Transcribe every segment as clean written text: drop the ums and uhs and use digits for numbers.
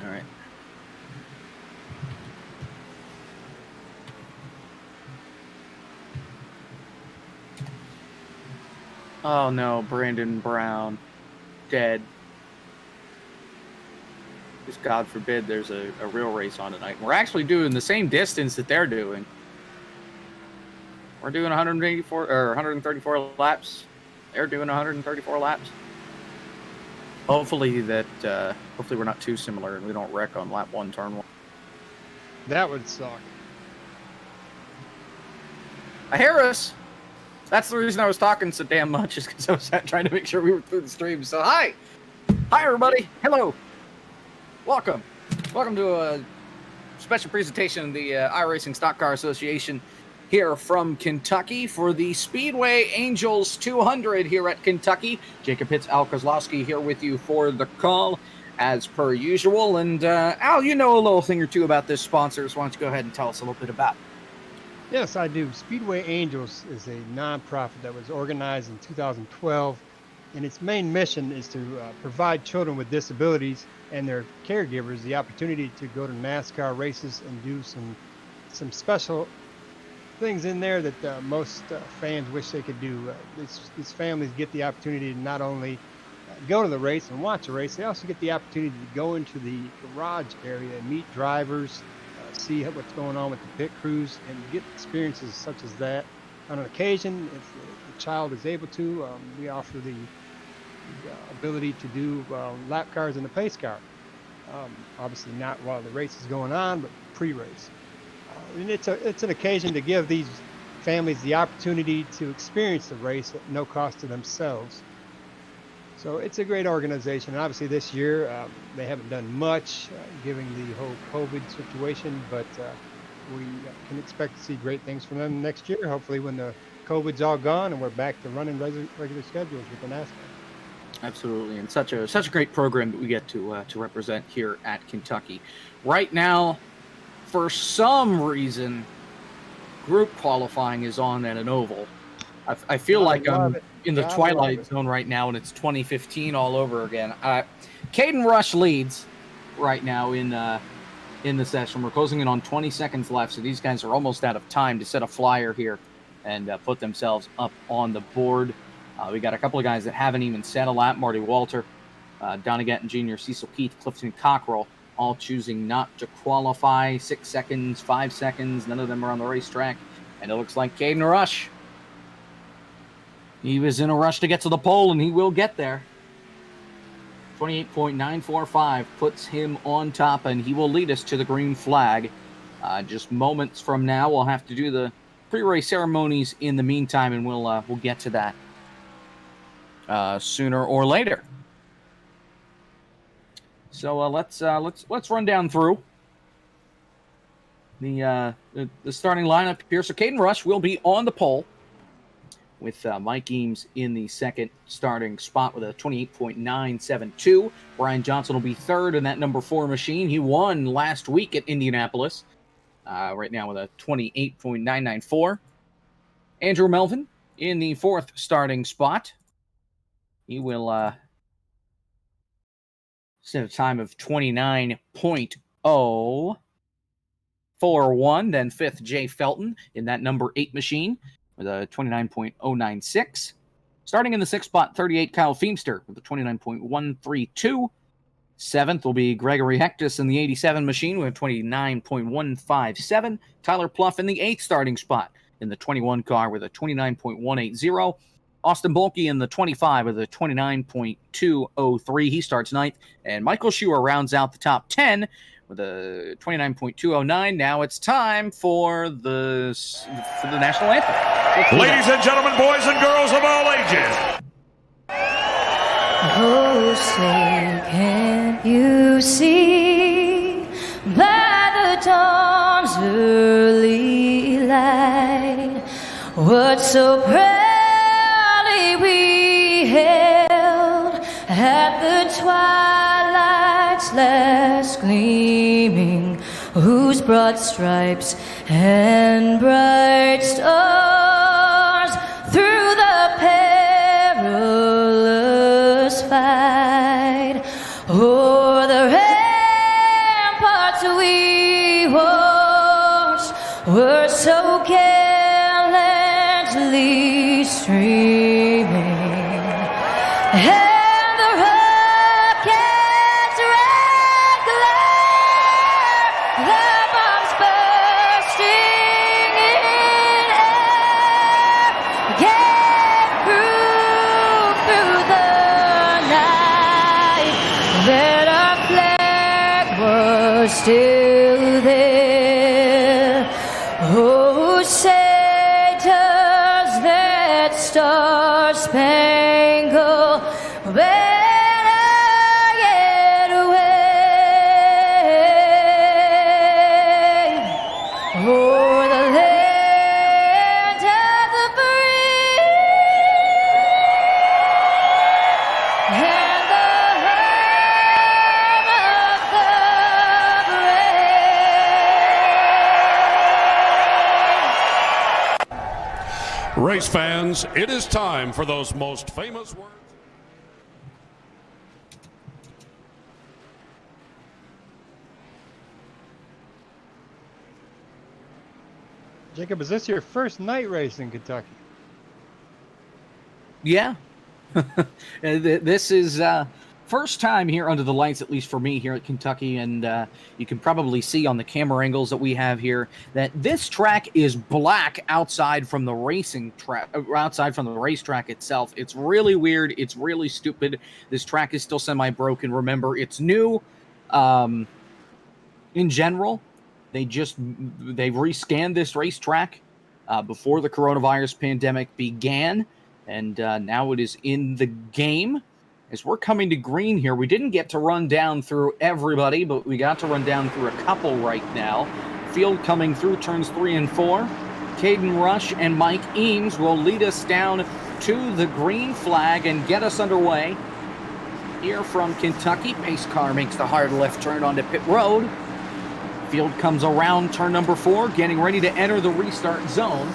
All right. Oh no, Brandon Brown, dead. Just God forbid there's a real race on tonight. We're actually doing the same distance that they're doing. We're doing 184 or 134 laps. They're doing 134 laps. Hopefully we're not too similar and we don't wreck on lap 1, turn 1. That would suck. I hear us. That's the reason I was talking so damn much, is because I was trying to make sure we were through the stream. So hi everybody. Hello. Welcome to a special presentation of the iRacing Stock Car Association here from Kentucky for the Speedway Angels 200 here at Kentucky. Jacob Hitz, Al Kozlowski here with you for the call as per usual. And Al, you know a little thing or two about this sponsor, so why don't you go ahead and tell us a little bit about it? Yes, I do. Speedway Angels is a nonprofit that was organized in 2012, and its main mission is to provide children with disabilities and their caregivers the opportunity to go to NASCAR races and do some special things in there that most fans wish they could do. These families get the opportunity to not only go to the race and watch a race, they also get the opportunity to go into the garage area and meet drivers, see what's going on with the pit crews, and get experiences such as that. On an occasion, if the child is able to, we offer the ability to do lap cars in the pace car. Obviously not while the race is going on, but pre-race. And it's an occasion to give these families the opportunity to experience the race at no cost to themselves. So it's a great organization. And obviously this year they haven't done much given the whole COVID situation, but we can expect to see great things from them next year, hopefully when the COVID's all gone and we're back to running regular schedules with the NASCAR. Absolutely, and such a great program that we get to represent here at Kentucky. Right now, for some reason, group qualifying is on at an oval. I feel like I'm in the twilight zone right now, and it's 2015 all over again. Caden Rush leads right now in the session. We're closing in on 20 seconds left, so these guys are almost out of time to set a flyer here and put themselves up on the board. We got a couple of guys that haven't even set a lap. Marty Walter, Donnie Gatton Jr., Cecil Keith, Clifton Cockrell, all choosing not to qualify. 6 seconds, 5 seconds. None of them are on the racetrack. And it looks like Caden Rush. He was in a rush to get to the pole, and he will get there. 28.945 puts him on top, and he will lead us to the green flag. Just moments from now, we'll have to do the pre-race ceremonies in the meantime, and we'll get to that sooner or later. So let's run down through the starting lineup here. So Caden Rush will be on the pole with Mike Eames in the second starting spot with a 28.972. Brian Johnson will be third in that number 4 machine. He won last week at Indianapolis. Right now with a 28.994. Andrew Melvin in the fourth starting spot. He will set a time of 29.041. Then fifth, Jay Felton in that number 8 machine with a 29.096. Starting in the sixth spot, 38, Kyle Feemster with a 29.132. Seventh will be Gregory Hectus in the 87 machine with a 29.157. Tyler Pluff in the 8th starting spot in the 21 car with a 29.180. Austin Bolke in the 25 with a 29.203. He starts 9th. And Michael Schuer rounds out the top 10 with a 29.209. Now it's time for the national anthem. Ladies and gentlemen, boys and girls of all ages. Oh, say, can't you see by the dawn's early light what so proudly we held at the twilight's last gleaming, whose broad stripes and bright stars through the perilous fight o'er the were so carelessly streaming, and the rockets regular, the bombs bursting in air, get through the night, that our flag was still there. Oh, say does that star-spangled banner yet wave o'er the land of the free and the home of the brave. Race fans, it is time for those most famous words. Jacob, is this your first night race in Kentucky? Yeah. This is first time here under the lights, at least for me here at Kentucky, and you can probably see on the camera angles that we have here that this track is black outside from the racing track, outside from the racetrack itself. It's really weird. It's really stupid. This track is still semi-broken. Remember, it's new. In general, they've rescanned this racetrack before the coronavirus pandemic began, and now it is in the game. As we're coming to green here, we didn't get to run down through everybody, but we got to run down through a couple right now. Field coming through turns 3 and 4. Caden Rush and Mike Eames will lead us down to the green flag and get us underway. Here from Kentucky, pace car makes the hard left turn onto pit road. Field comes around turn number 4, getting ready to enter the restart zone.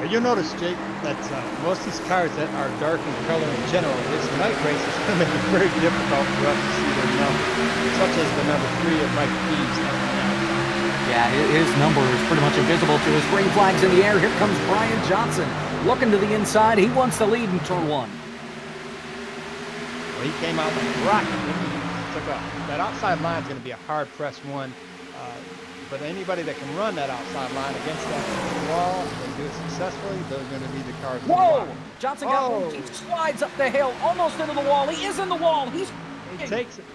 You'll notice, Jake, that most of these cars that are dark in color in general, this night race is going to make it very difficult for us to see their numbers, such as the number 3 of Mike Eames. Yeah, his number is pretty much invisible to us. Green flags in the air. Here comes Brian Johnson. Looking to the inside. He wants the lead in turn 1. Well, he came out like a rocket. Took off. That outside line is going to be a hard-pressed one. But anybody that can run that outside line against that wall and do it successfully, those are going to be the cars. Whoa! Johnson got one. He slides up the hill, almost into the wall. He is in the wall. He takes it.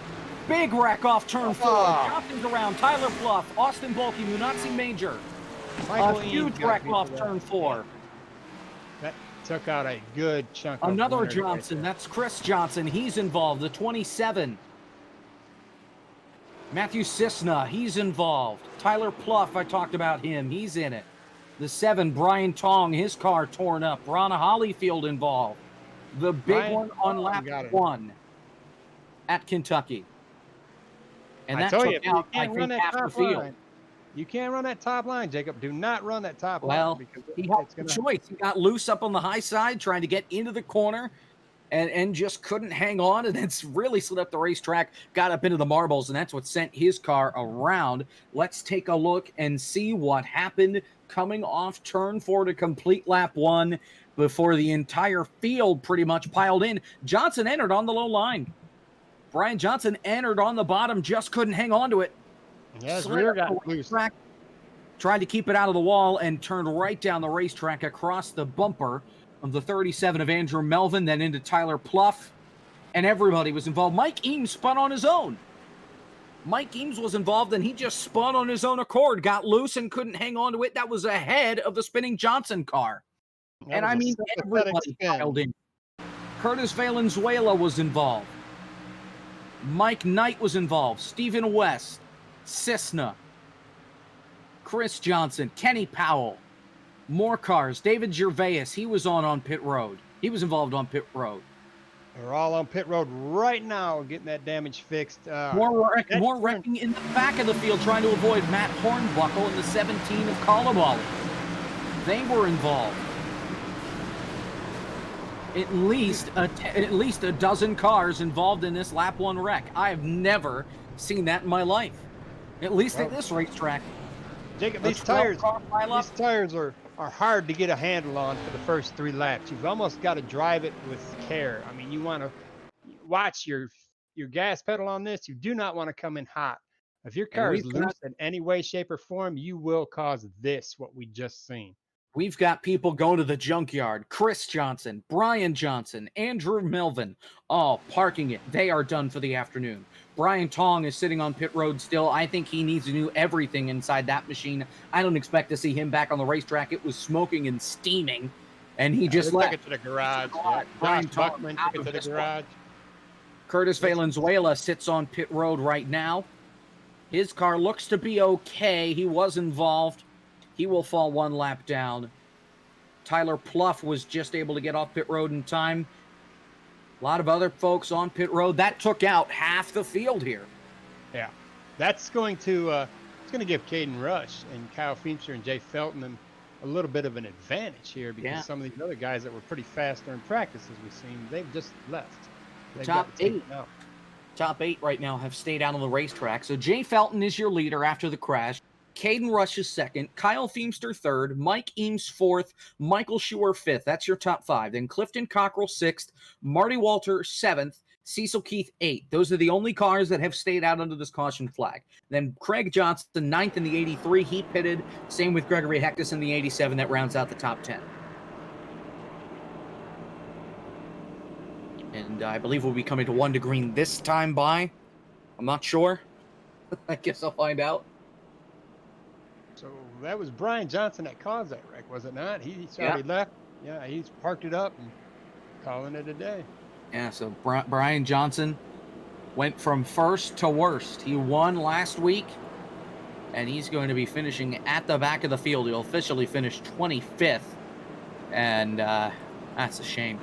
Big wreck off turn 4. Johnson's around. Tyler Pluff, Austin Bulkey, Munatsi Major. A huge wreck off turn 4. That took out a good chunk of another Johnson. Right, that's Chris Johnson. He's involved. The 27. Matthew Cisna, he's involved. Tyler Pluff, I talked about him. He's in it. The 7, Brian Tong, his car torn up. Ron Hollyfield involved. The big one on lap 1 at Kentucky. And that took out, I think, half the field. You can't run that top line, Jacob. Do not run that top line. Well, he had a choice. He got loose up on the high side, trying to get into the corner. And just couldn't hang on, and it's really slid up the racetrack, got up into the marbles, and that's what sent his car around. Let's take a look and see what happened coming off turn 4 to complete lap 1 before the entire field pretty much piled in. Johnson entered on the low line. Brian Johnson entered on the bottom, just couldn't hang on to it. Yeah, his rear got loose. Tried to keep it out of the wall and turned right down the racetrack across the bumper of the 37 of Andrew Melvin, then into Tyler Pluff, and everybody was involved. Mike Eames spun on his own. Mike Eames was involved, and he just spun on his own accord, got loose and couldn't hang on to it. That was ahead of the spinning Johnson car. And I mean, everybody piled in. Curtis Valenzuela was involved. Mike Knight was involved. Stephen West, Cisna, Chris Johnson, Kenny Powell. More cars. David Gervais, he was on pit road. He was involved on pit road. They're all on pit road right now getting that damage fixed. More wrecking in the back of the field trying to avoid Matt Hornbuckle and the 17 of Kalabali. They were involved. At least a dozen cars involved in this lap 1 wreck. I have never seen that in my life. At least at this racetrack. Jacob, A these 12-car pileup. tires are hard to get a handle on for the first 3 laps. You've almost got to drive it with care. I mean, you want to watch your gas pedal on this. You do not want to come in hot. If your car is loose in any way, shape, or form, you will cause what we just seen. We've got people going to the junkyard. Chris Johnson, Brian Johnson, Andrew Melvin, all parking it. They are done for the afternoon. Brian Tong is sitting on pit road still. I think he needs to do everything inside that machine. I don't expect to see him back on the racetrack. It was smoking and steaming, and he just left. Took it to the garage. Brian Josh Tong Buckman out took it of to the this garage. Curtis Valenzuela sits on pit road right now. His car looks to be okay. He was involved. He will fall 1 lap down. Tyler Pluff was just able to get off pit road in time. A lot of other folks on pit road. That took out half the field here. Yeah, that's going to it's going to give Caden Rush and Kyle Feimster and Jay Felton a little bit of an advantage here because some of these other guys that were pretty fast during practice, as we've seen, they've just left. Top 8 right now have stayed out on the racetrack. So Jay Felton is your leader after the crash. Caden Rush is second, Kyle Feimster third, Mike Eames fourth, Michael Schuer fifth. That's your top 5. Then Clifton Cockrell sixth, Marty Walter seventh, Cecil Keith eighth. Those are the only cars that have stayed out under this caution flag. Then Craig Johnson ninth in the 83. He pitted. Same with Gregory Hectus in the 87. That rounds out the top 10. And I believe we'll be coming to 1 to green this time by. I'm not sure. I guess I'll find out. So that was Brian Johnson that caused that wreck, was it not? He's already left. Yeah, he's parked it up and calling it a day. Yeah, so Brian Johnson went from first to worst. He won last week, and he's going to be finishing at the back of the field. He'll officially finish 25th, and that's a shame.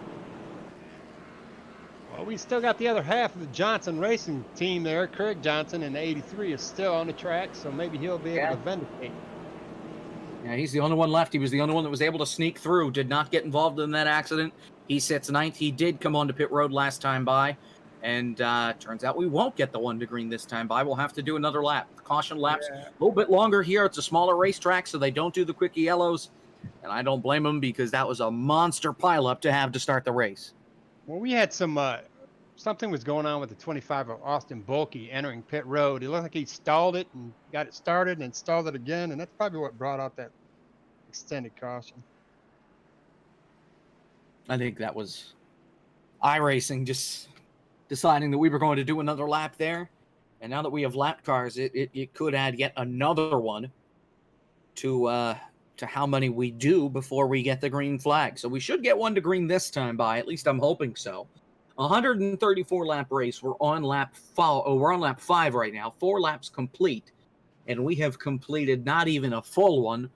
Well, we still got the other half of the Johnson Racing team there. Kirk Johnson in the 83 is still on the track, so maybe he'll be able to vindicate. Yeah, he's the only one left. He was the only one that was able to sneak through, did not get involved in that accident. He sits 9th. He did come onto pit road last time by, and turns out we won't get the 1 to green this time by. We'll have to do another lap. Caution laps a little bit longer here. It's a smaller racetrack, so they don't do the quickie yellows, and I don't blame them because that was a monster pileup to have to start the race. Well, we had something was going on with the 25 of Austin Bulkey entering pit road. It looked like he stalled it and got it started and stalled it again, and that's probably what brought out that extended caution. I think that was iRacing just deciding that we were going to do another lap there, and now that we have lap cars, it could add yet another one to how many we do before we get the green flag. So we should get 1 to green this time by. At least I'm hoping so. 134 lap race. We're on lap 5 right now. 4 laps complete, and we have completed not even a full one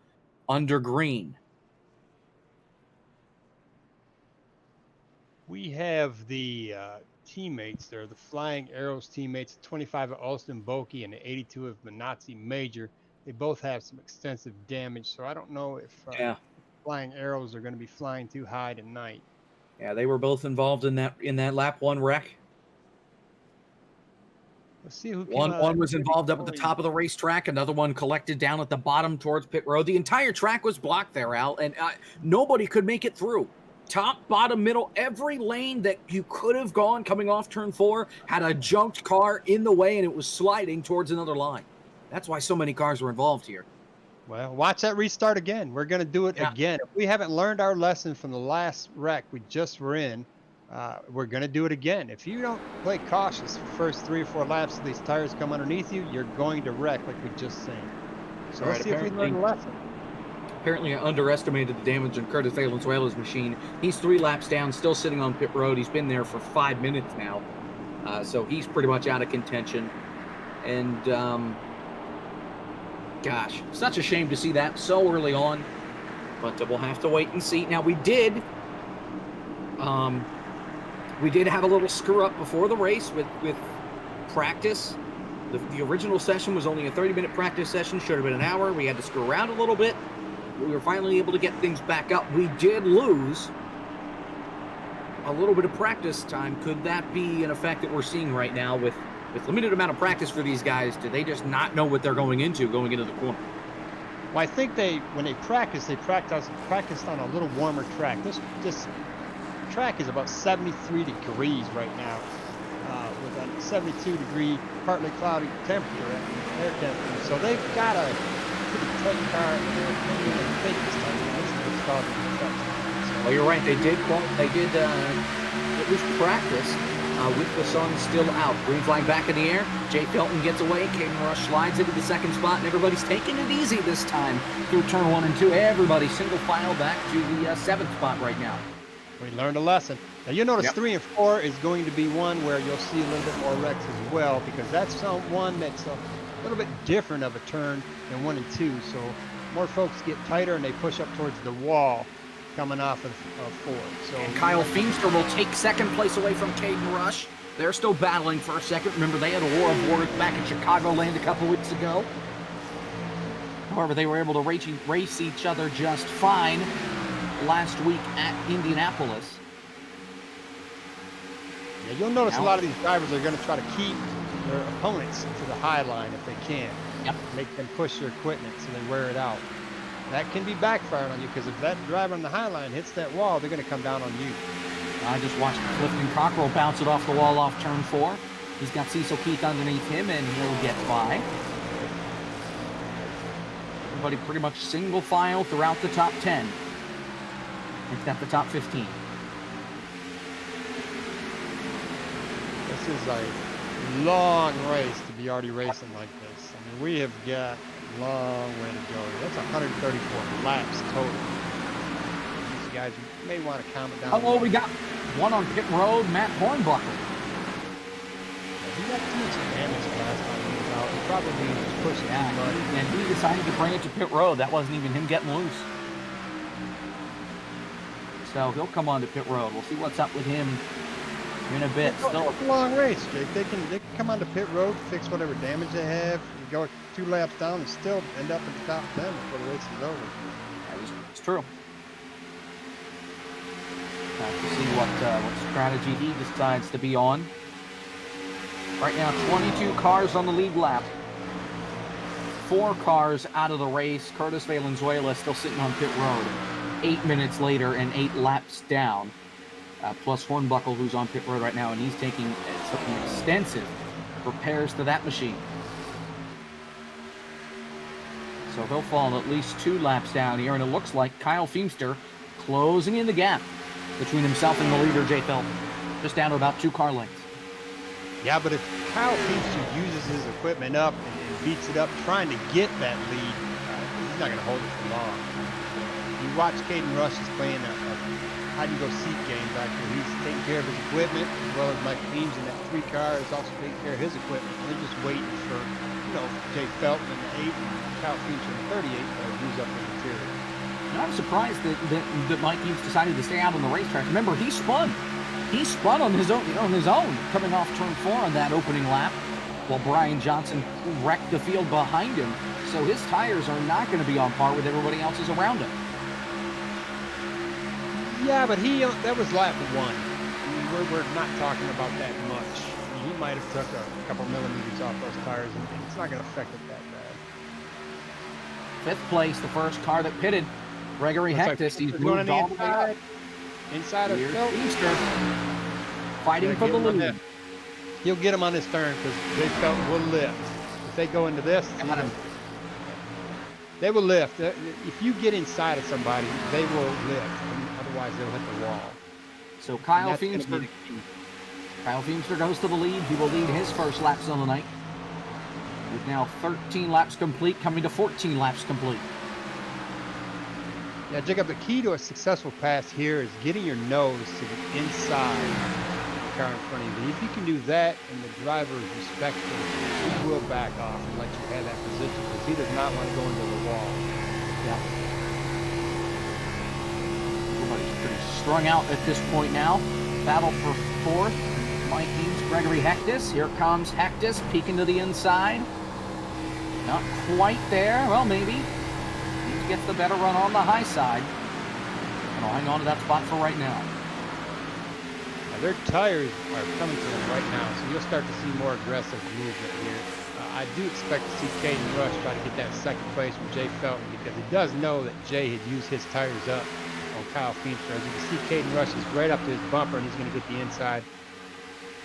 under green. We have the teammates there, the Flying Arrows teammates, 25 of Austin Bulkey and the 82 of Manazzi Major. They both have some extensive damage, so I don't know if Flying Arrows are going to be flying too high tonight. Yeah, they were both involved in that lap 1 wreck. Let's see who one was involved up at the top of the racetrack. Another one collected down at the bottom towards pit road. The entire track was blocked there, Al, and nobody could make it through. Top, bottom, middle, every lane that you could have gone coming off turn 4 had a junked car in the way, and it was sliding towards another line. That's why so many cars were involved here. Well, watch that restart again. We're going to do it again. If we haven't learned our lesson from the last wreck we just were in, we're going to do it again. If you don't play cautious the first 3 or 4 laps of these tires come underneath you, you're going to wreck like we just seen. So let's see if we learn a lesson. Apparently, I underestimated the damage on Curtis Valenzuela's machine. He's 3 laps down, still sitting on pit road. He's been there for 5 minutes now. So he's pretty much out of contention. And, gosh, such a shame to see that so early on. But we'll have to wait and see. Now, we did have a little screw-up before the race with practice. The original session was only a 30-minute practice session. Should have been an hour. We had to screw around a little bit. We were finally able to get things back up. We did lose a little bit of practice time. Could that be an effect that we're seeing right now with with limited amount of practice for these guys, do they just not know what they're going into the corner? Well, I think when they practiced on a little warmer track. This track is about 73 degrees right now, with a 72-degree, partly cloudy temperature, air temperature. So they've got a pretty tight car. This is what's causing the effect. Well, you're right. They did at least practice with the sun still out. Green flag back in the air. Jay Felton gets away. Caden Rush slides into the second spot, and everybody's taking it easy this time through turn 1 and 2. Everybody single file back to the 7th spot right now. We learned a lesson. Now you'll notice 3 and 4 is going to be one where you'll see a little bit more wrecks as well, because that's one that's a little bit different of a turn than 1 and 2. So more folks get tighter and they push up towards the wall coming off of 4. So and Kyle Feemster will take second place away from Caden Rush. They're still battling for a second. Remember, they had a war of words back in Chicagoland a couple weeks ago. However, they were able to race each other just fine last week at Indianapolis. Yeah, you'll notice a lot of these drivers are going to try to keep their opponents to the high line if they can. Yep. Make them push their equipment so they wear it out. That can be backfiring on you, because if that driver on the high line hits that wall, they're going to come down on you. I just watched Clifton Cockrell bounce it off the wall off turn 4. He's got Cecil Keith underneath him, and he'll get by. Everybody pretty much single file throughout the top 10. Except the top 15. This is a long race to be already racing like this. I mean, we have got a long way to go. That's 134 laps total. These guys may want to calm it down. Oh, we got one on pit road, Matt Hornbuckle. He got too much damage last time he was out. He probably was pushing too much. And he decided to bring it to pit road. That wasn't even him getting loose. So he'll come on to pit road. We'll see what's up with him in a bit. Still a long race, Jake. They can come on to pit road, fix whatever damage they have, and go 2 laps down and still end up at the top 10 before the race is over. It's true. Have to see what strategy he decides to be on. Right now, 22 cars on the lead lap. 4 cars out of the race. Curtis Valenzuela still sitting on pit road. 8 minutes later and 8 laps down. Plus Hornbuckle, who's on pit road right now, and he's taking some extensive repairs to that machine. So he'll fall at least 2 laps down here, and it looks like Kyle Feemster closing in the gap between himself and the leader, Jay Felton. Just down to about 2 car lengths. Yeah, but if Kyle Feemster uses his equipment up and beats it up trying to get that lead, he's not going to hold it for long. You watch Caden Rush is playing a hide-and-go-seek game back there. He's taking care of his equipment, as well as Mike Eames in that 3 car is also taking care of his equipment. They're just waiting for, Jay Felton in the 8 and Kyle Feemster in the 38 to use up the material. And I'm surprised that Mike Eames decided to stay out on the racetrack. Remember, he spun. He spun on his own, coming off turn 4 on that opening lap, while Brian Johnson wrecked the field behind him. So his tires are not going to be on par with everybody else's around him. Yeah, but that was lap 1. I mean, we're not talking about that much. I mean, he might have took a couple millimeters off those tires, and it's not going to affect it that bad. 5th place, the first car that pitted. Gregory Hectus, he's moved all the way up. Inside of Easter, fighting for the lead. He'll get him on his turn because Jay Felton will lift. If they go into this, they will lift. If you get inside of somebody, they will lift. Otherwise, they'll hit the wall. So Kyle Feemster goes to the lead. He will lead his first laps on the night. With now 13 laps complete, coming to 14 laps complete. Yeah, Jacob, the key to a successful pass here is getting your nose to the inside of the car in front of you. If you can do that and the driver is respectful, he will back off and let you have that position because he does not want to go into the wall. Yeah. Everybody's pretty strung out at this point now. Battle for 4th. Mike Eames, Gregory Hectus. Here comes Hectus peeking to the inside. Not quite there. Well, maybe. Gets the better run on the high side. And I'll hang on to that spot for right now. Their tires are coming to them right now, so you'll start to see more aggressive movement here. I do expect to see Caden Rush try to get that second place from Jay Felton because he does know that Jay had used his tires up on Kyle Feenstra. As you can see, Caden Rush is right up to his bumper, and he's going to get the inside.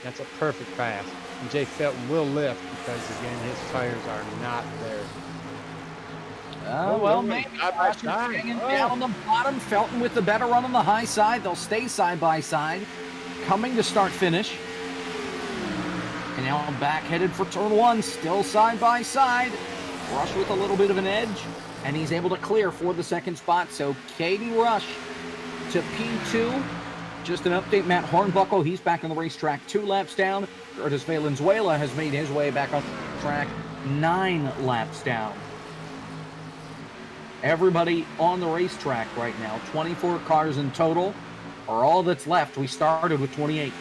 That's a perfect pass. And Jay Felton will lift because, again, his tires are not there. Well, maybe Rush is hanging down on the bottom. Felton with the better run on the high side. They'll stay side by side, coming to start finish. And now I'm back headed for turn one, still side by side. Rush with a little bit of an edge, and he's able to clear for the second spot. So Caden Rush to P2. Just an update, Matt Hornbuckle, he's back on the racetrack 2 laps down. Curtis Valenzuela has made his way back on the track 9 laps down. Everybody on the racetrack right now, 24 cars in total, are all that's left. We started with 28.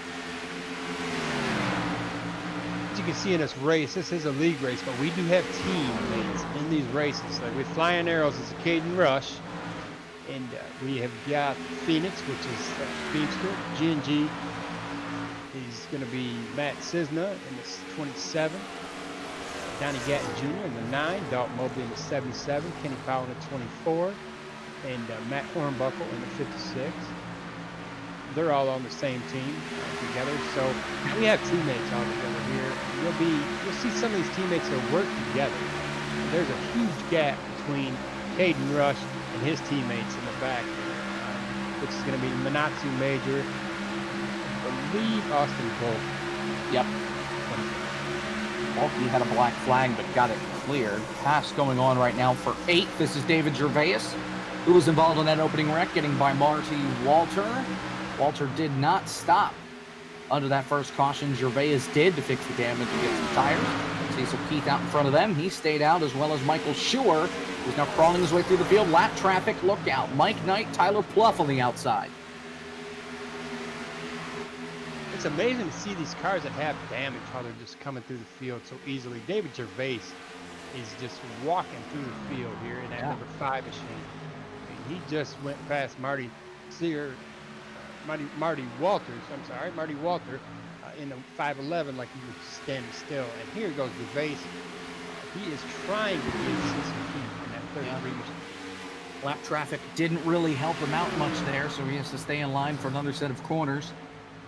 As you can see in this race, this is a league race, but we do have teammates in these races. Like with Flying Arrows, it's Caden Rush, and we have got Phoenix, which is Speedster. G&G is going to be Matt Cisna in the 27. Donnie Gatton Jr. in the 9, Dalton Mobley in the 77, Kenny Powell in the 24, and Matt Hornbuckle in the 56. They're all on the same team together, so we have teammates all together here. You'll see some of these teammates that work together. There's a huge gap between Caden Rush and his teammates in the back, which is going to be Manatsu Major, I believe Austin Volk. Yep. He had a black flag, but got it cleared. Pass going on right now for 8th. This is David Gervais, who was involved in that opening wreck, getting by Marty Walter. Walter did not stop under that first caution. Gervais did to fix the damage against the tires. Cecil Keith out in front of them. He stayed out, as well as Michael Schuer, who's now crawling his way through the field. Lap traffic, look out. Mike Knight, Tyler Pluff on the outside. It's amazing to see these cars that have damage, how they're just coming through the field so easily. David Gervais is just walking through the field here in that number 5 machine. I mean, he just went past Marty Walter in the 511 like he was standing still. And here goes Gervais. He is trying to get Cecil Keith in that 33 machine. Lap traffic didn't really help him out much there, so he has to stay in line for another set of corners.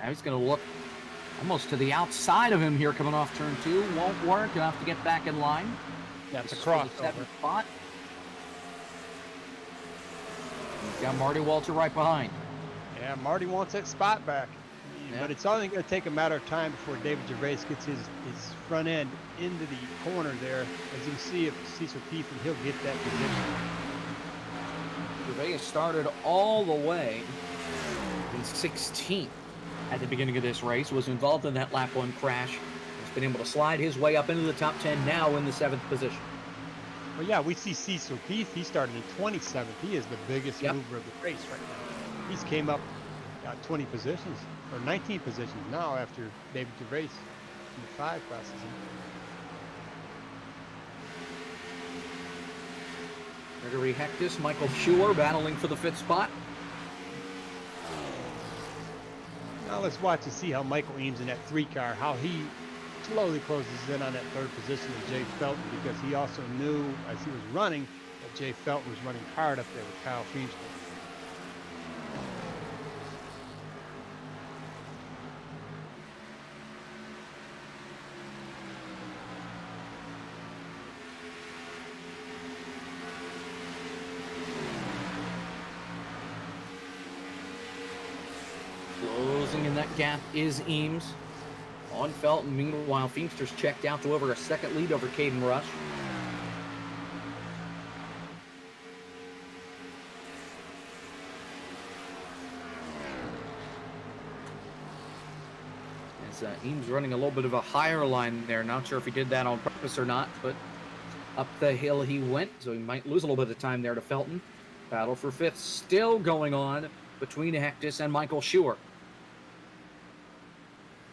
Now he's going to look almost to the outside of him here coming off turn 2. Won't work. He'll have to get back in line. That's a crossover. Spot. He's got Marty Walter right behind. Yeah, Marty wants that spot back. Yeah. But it's only going to take a matter of time before David Gervais gets his front end into the corner there. As you can see, if Cecil Keith, and he'll get that position. Gervais started all the way in 16th at the beginning of this race, was involved in that lap 1 crash. He's been able to slide his way up into the top 10, now in the 7th position. Well, yeah, we see Cecil Keith. He started in 27th. He is the biggest mover of the race right now. He's came up 20 positions, or 19 positions now after David Gervais in the 5 classes. Gregory Hectus, Michael Schuer battling for the 5th spot. Now let's watch and see how Michael Eames in that 3 car, how he slowly closes in on that 3rd position of Jay Felton, because he also knew as he was running that Jay Felton was running hard up there with Kyle Feenstra. Closing in that gap is Eames. On Felton, meanwhile, Feemster's checked out to over a 2nd lead over Caden Rush. As Eames running a little bit of a higher line there. Not sure if he did that on purpose or not, but up the hill he went, so he might lose a little bit of time there to Felton. Battle for 5th still going on between Hectus and Michael Schuer.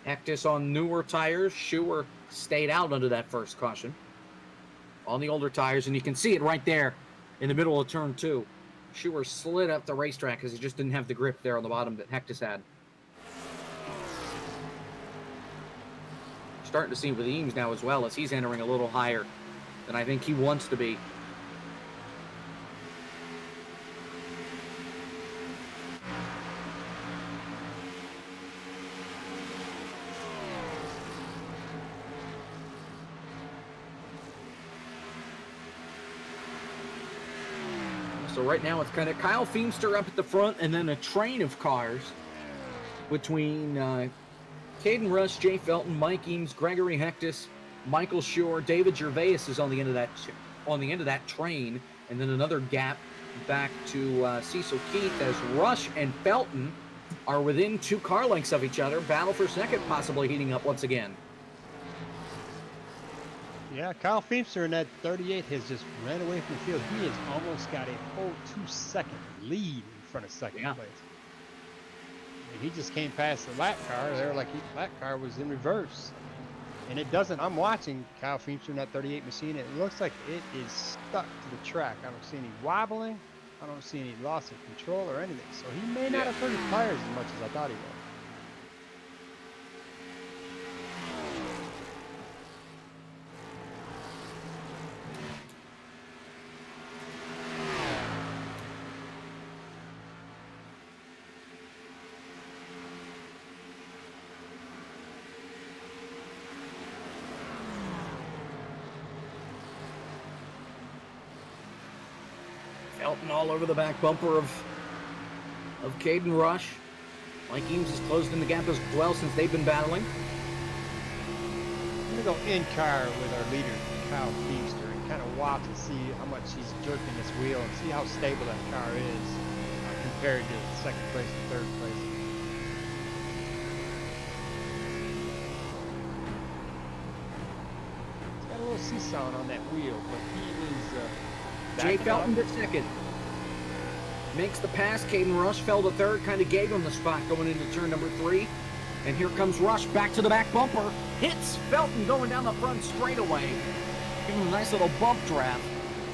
Hectus on newer tires. Schuer stayed out under that first caution on the older tires, and you can see it right there in the middle of turn 2. Schuer slid up the racetrack because he just didn't have the grip there on the bottom that Hectus had. starting to see with Eames now as well, as he's entering a little higher than I think he wants to be. So right now it's kind of Kyle Feemster up at the front, and then a train of cars between Caden Rush, Jay Felton, Mike Eames, Gregory Hectus, Michael Shore, David Gervais is on the end of that train, and then another gap back to Cecil Keith as Rush and Felton are within 2 car lengths of each other. Battle for second possibly heating up once again. Yeah, Kyle Feemster in that 38 has just ran away from the field. He has almost got a whole 2-second lead in front of second place. I mean, he just came past the lap car there like lap car was in reverse. And it doesn't, I'm watching Kyle Feemster in that 38 machine. It looks like it is stuck to the track. I don't see any wobbling. I don't see any loss of control or anything. So he may not have hurt his tires as much as I thought he would. Felton all over the back bumper of Caden Rush. Mike Eames has closed in the gap as well since they've been battling. I'm going to go in car with our leader, Kyle Feemster, and kind of watch and see how much he's jerking this wheel and see how stable that car is compared to second place and third place. He's got a little seesawing on that wheel, but he is... Jay Felton to second. Makes the pass. Caden Rush fell to third, kind of gave him the spot going into turn number 3. And here comes Rush back to the back bumper. Hits Felton going down the front straightaway. Give him a nice little bump draft.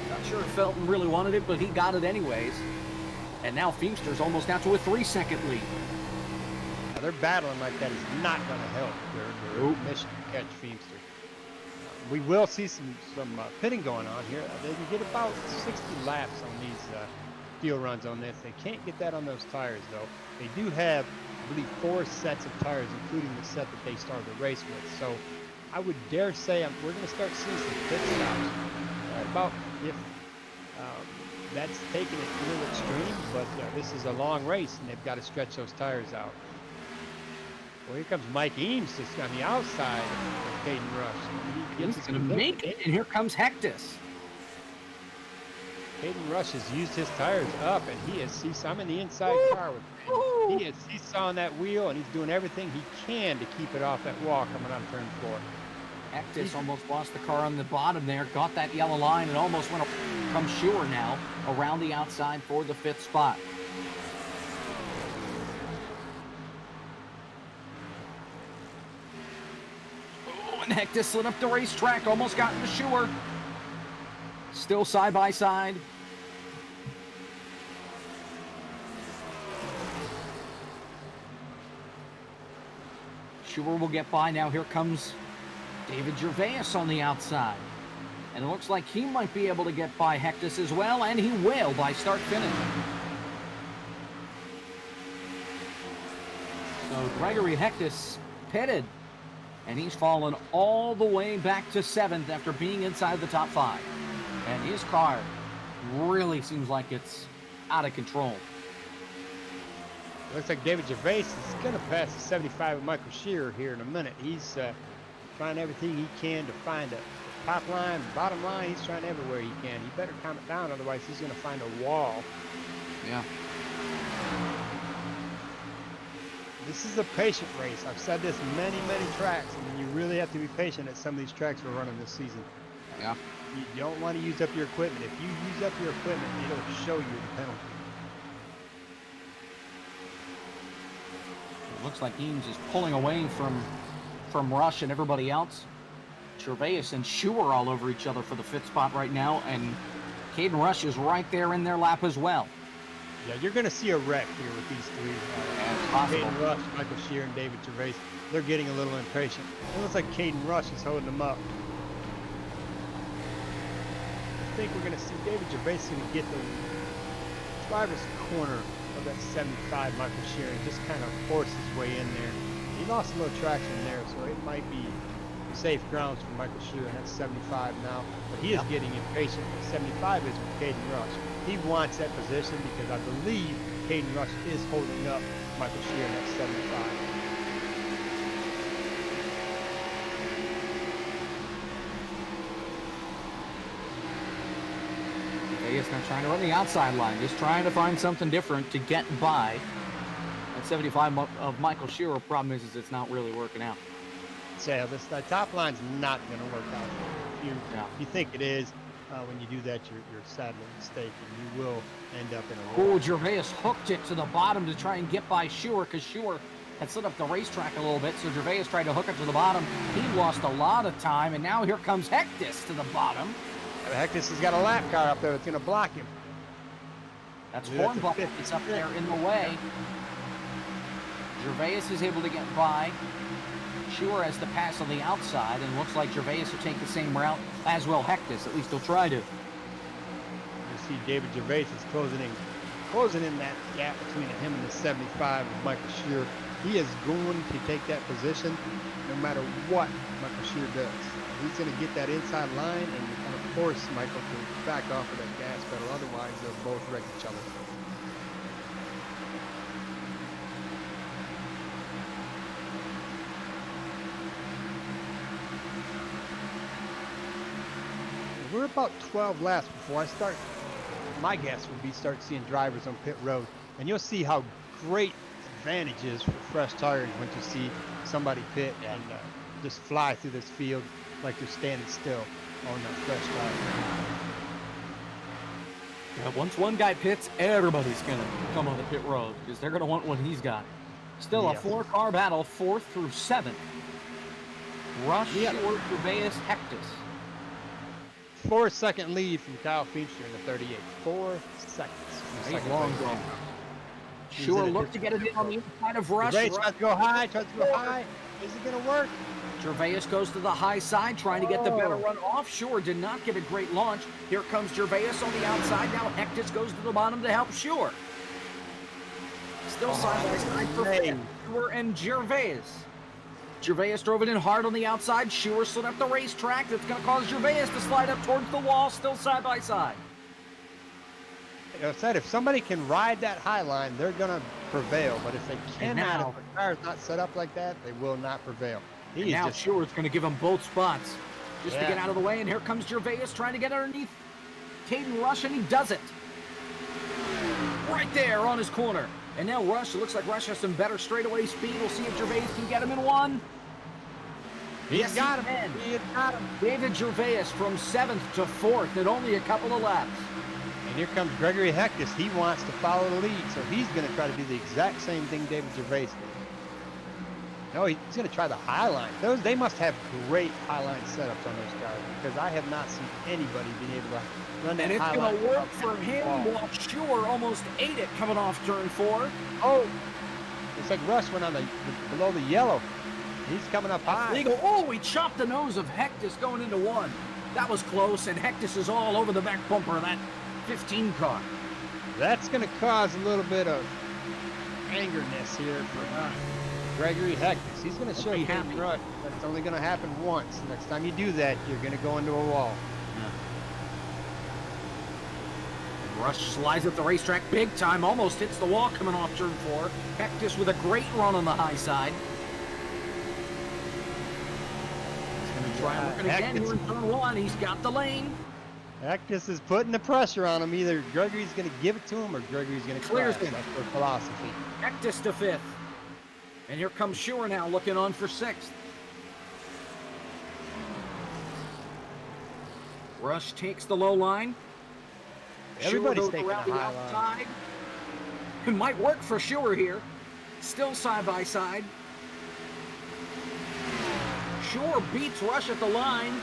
Not sure if Felton really wanted it, but he got it anyways. And now Feemster's almost out to a 3-second lead. Now they're battling like that is not going to help their mission to catch Feemster. We will see some pitting going on here. They can get about 60 laps on these field runs on this. They can't get that on those tires, though. They do have, I believe, 4 sets of tires, including the set that they started the race with. So I would dare say we're going to start seeing some pit stops. About if that's taking it a little extreme, but this is a long race, and they've got to stretch those tires out. Well, here comes Mike Eames just on the outside of Caden Rush. He's going to make it, and here comes Hectus. Caden Rush has used his tires up, and he is seesawing. I'm in the inside car with him. He is seesawing that wheel, and he's doing everything he can to keep it off that wall coming on turn 4. Hectus almost lost the car on the bottom there, got that yellow line, and almost went come Sure now around the outside for the 5th spot. And Hectus slid up the racetrack, almost got into Sure. Still side by side. Sure will get by now. Here comes David Gervais on the outside. And it looks like he might be able to get by Hectus as well, and he will by start finish. So Gregory Hectus pitted. And he's fallen all the way back to 7th after being inside the top 5. And his car really seems like it's out of control. Looks like David Gervais is going to pass the 75 of Michael Shearer here in a minute. He's trying everything he can to find a top line, bottom line. He's trying everywhere he can. He better calm it down, otherwise he's going to find a wall. Yeah. This is a patient race. I've said this many, many tracks. I mean, you really have to be patient at some of these tracks we're running this season. Yeah. You don't want to use up your equipment. If you use up your equipment, it'll show you the penalty. It looks like Eames is pulling away from Rush and everybody else. Gervais and Sure all over each other for the 5th spot right now, and Caden Rush is right there in their lap as well. Yeah, you're going to see a wreck here with these 3. Caden Rush, Michael Shearer, and David Gervais. they're getting a little impatient. It looks like Caden Rush is holding them up. I think we're going to see David Gervais going to get the driver's corner of that 75 Michael Shearer and just kind of force his way in there. He lost a little traction there, so it might be safe grounds for Michael Shearer, and that's 75 now. But he is getting impatient. 75 is with Caden Rush. He wants that position because I believe Caden Rush is holding up Michael Shearer at 75. He's not trying to run the outside line, just trying to find something different to get by. At 75 of Michael Shearer, problem is it's not really working out. So this top line's not going to work out. If you think it is, when you do that, you're sadly mistaken. You will end up in a hole. Gervais hooked it to the bottom to try and get by Shearer because Shearer had set up the racetrack a little bit, so Gervais tried to hook it to the bottom. He lost a lot of time, and now here comes Hectus to the bottom. Hectus has got a lap car up there that's going to block him. That's Hornbucket that's up there in the way. Gervais is able to get by. Shearer has the pass on the outside, and looks like Gervais will take the same route as will Hectus. At least he'll try to. You see David Gervais is closing in that gap between him and the 75 of Michael Shearer. He is going to take that position no matter what Michael Shearer does. He's going to get that inside line and kind of force Michael to back off of that gas pedal. Otherwise, they'll both wreck each other. We're about 12 laps before I start. My guess would be start seeing drivers on pit road, and you'll see how great advantage is for fresh tires once you see somebody pit and just fly through this field like they're standing still on that fresh tire. Yeah, once one guy pits, everybody's going to come on the pit road because they're going to want what he's got. Still a four-car battle, 4th through 7th. Rush, Shearer, Gervais, Hectus. 4-second lead from Kyle Fincher in the 38. 4 seconds. He's long gone. Shearer looked to get it in on the inside of Rush. Gervais tries to go high, Is it going to work? Gervais goes to the high side, trying to get the better run off. Shearer did not get a great launch. Here comes Gervais on the outside. Now Hectus goes to the bottom to help Shearer. Still side by side for Shearer and Gervais. Gervais drove it in hard on the outside. Shearer slid up the racetrack. That's going to cause Gervais to slide up towards the wall, still side by side. I said if somebody can ride that high line, they're going to prevail. But if they cannot, if the car is not set up like that, they will not prevail. Now Shearer's going to give them both spots just to get out of the way. And here comes Gervais trying to get underneath Caden Rush, and he does it. Right there on his corner. And now Rush, it looks like Rush has some better straightaway speed. We'll see if Gervais can get him in one. He's got him. He has got him. David Gervais from 7th to 4th in only a couple of laps. And here comes Gregory Hectus. He wants to follow the lead, so he's going to try to do the exact same thing David Gervais did. No, he's going to try the high line. They must have great high line setups on those cars because I have not seen anybody being able to run that high line. And it's going to work for him while Shearer almost ate it coming off turn 4. Oh, it's like Russ went on below the yellow. He's coming up high. Oh, he chopped the nose of Hectus going into 1. That was close, and Hectus is all over the back bumper of that 15 car. That's going to cause a little bit of angerness here for Gregory Hectus. He's going to show Caden Rush that's only going to happen once. Next time you do that, you're going to go into a wall. Rush slides up the racetrack big time, almost hits the wall coming off turn 4. Hectus with a great run on the high side. He's going to try and work it again here in turn 1. He's got the lane. Hectus is putting the pressure on him. Either Gregory's going to give it to him or Gregory's going to clear him. That's their philosophy. Hectus to 5th. And here comes Shearer now looking on for 6th. Rush takes the low line. Everybody's taking the high line. It might work for Shearer here. Still side by side. Shearer beats Rush at the line.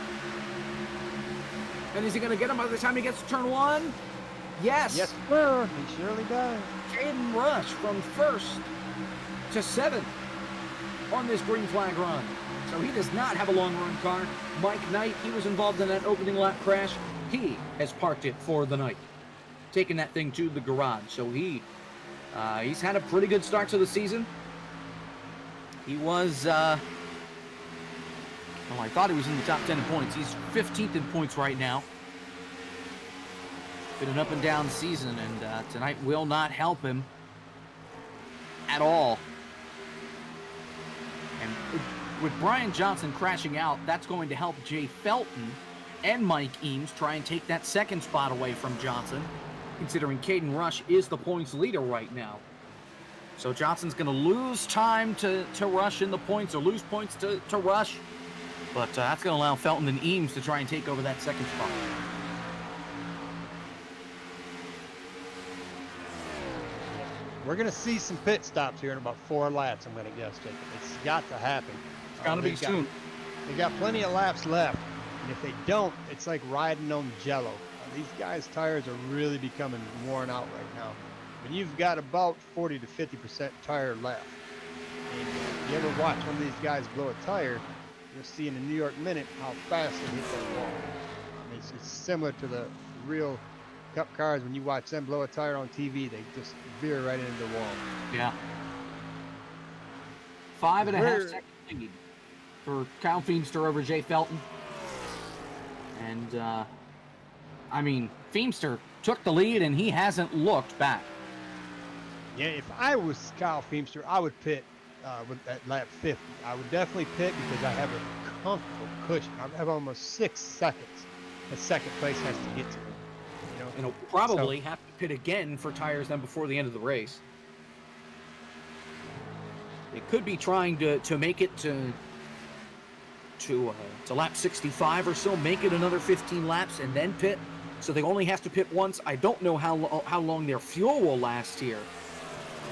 And is he going to get him by the time he gets to turn 1? Yes. Yes, sir. He surely does. Caden Rush from 1st to 7th. on this green flag run. So he does not have a long run car. Mike Knight, he was involved in that opening lap crash. He has parked it for the night, taking that thing to the garage. So he's had a pretty good start to the season. He was, I thought he was in the top 10 in points. He's 15th in points right now. Been an up and down season, and tonight will not help him at all. And with Brian Johnson crashing out, that's going to help Jay Felton and Mike Eames try and take that second spot away from Johnson, considering Caden Rush is the points leader right now. So Johnson's going to lose time to Rush in the points, or lose points to Rush, but that's going to allow Felton and Eames to try and take over that second spot. We're going to see some pit stops here in about 4 laps, I'm going to guess, Jacob. It's got to happen. It's got to be soon. They got plenty of laps left, and if they don't, it's like riding on jello. These guys' tires are really becoming worn out right now. When you've got about 40 to 50% tire left, and if you ever watch one of these guys blow a tire, you'll see in the New York Minute how fast they hit that wall. And it's similar to the real Cup cars. When you watch them blow a tire on TV, they just veer right into the wall. Yeah. 5.5 second lead for Kyle Feemster over Jay Felton. And, Feemster took the lead, and he hasn't looked back. Yeah, if I was Kyle Feemster, I would pit with that lap 50. I would definitely pit because I have a comfortable cushion. I have almost 6 seconds that second place has to get to me. And he'll probably have to pit again for tires then before the end of the race. They could be trying to make it to lap 65 or so, make it another 15 laps, and then pit. So they only have to pit once. I don't know how long their fuel will last here.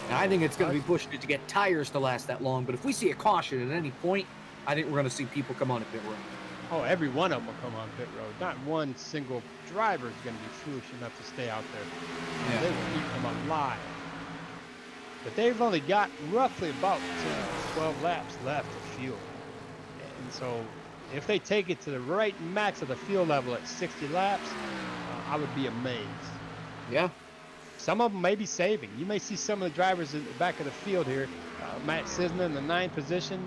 And I think it's going to be pushing it to get tires to last that long. But if we see a caution at any point, I think we're going to see people come on a pit road. Oh, every one of them will come on pit road. Not one single driver is going to be foolish enough to stay out there. Yeah. They will eat them alive. But they've only got roughly about 10 to 12 laps left of fuel. And so if they take it to the right max of the fuel level at 60 laps, I would be amazed. Yeah. Some of them may be saving. You may see some of the drivers in the back of the field here. Matt Cisna in the 9th position,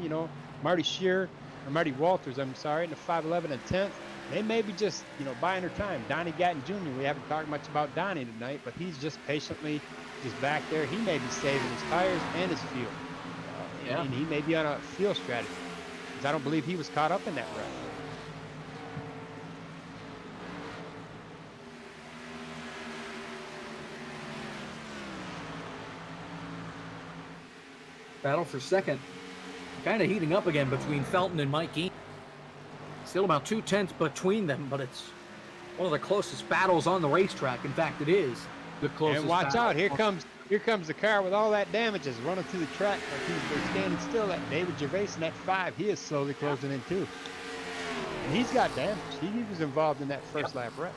Marty Walters, in the 5'11" and 10th. They may be just, buying their time. Donnie Gatton Jr., we haven't talked much about Donnie tonight, but he's just patiently just back there. He may be saving his tires and his fuel. And he may be on a fuel strategy, because I don't believe he was caught up in that wreck. Battle for second kind of heating up again between Felton and Mike Eames. Still about 2/10 between them, but it's one of the closest battles on the racetrack. In fact, it is the closest. And watch out! Here comes the car with all that damages running through the track. Like they're standing still. That David Gervais in that 5, he is slowly closing in too. And he's got damage. He was involved in that first lap wreck.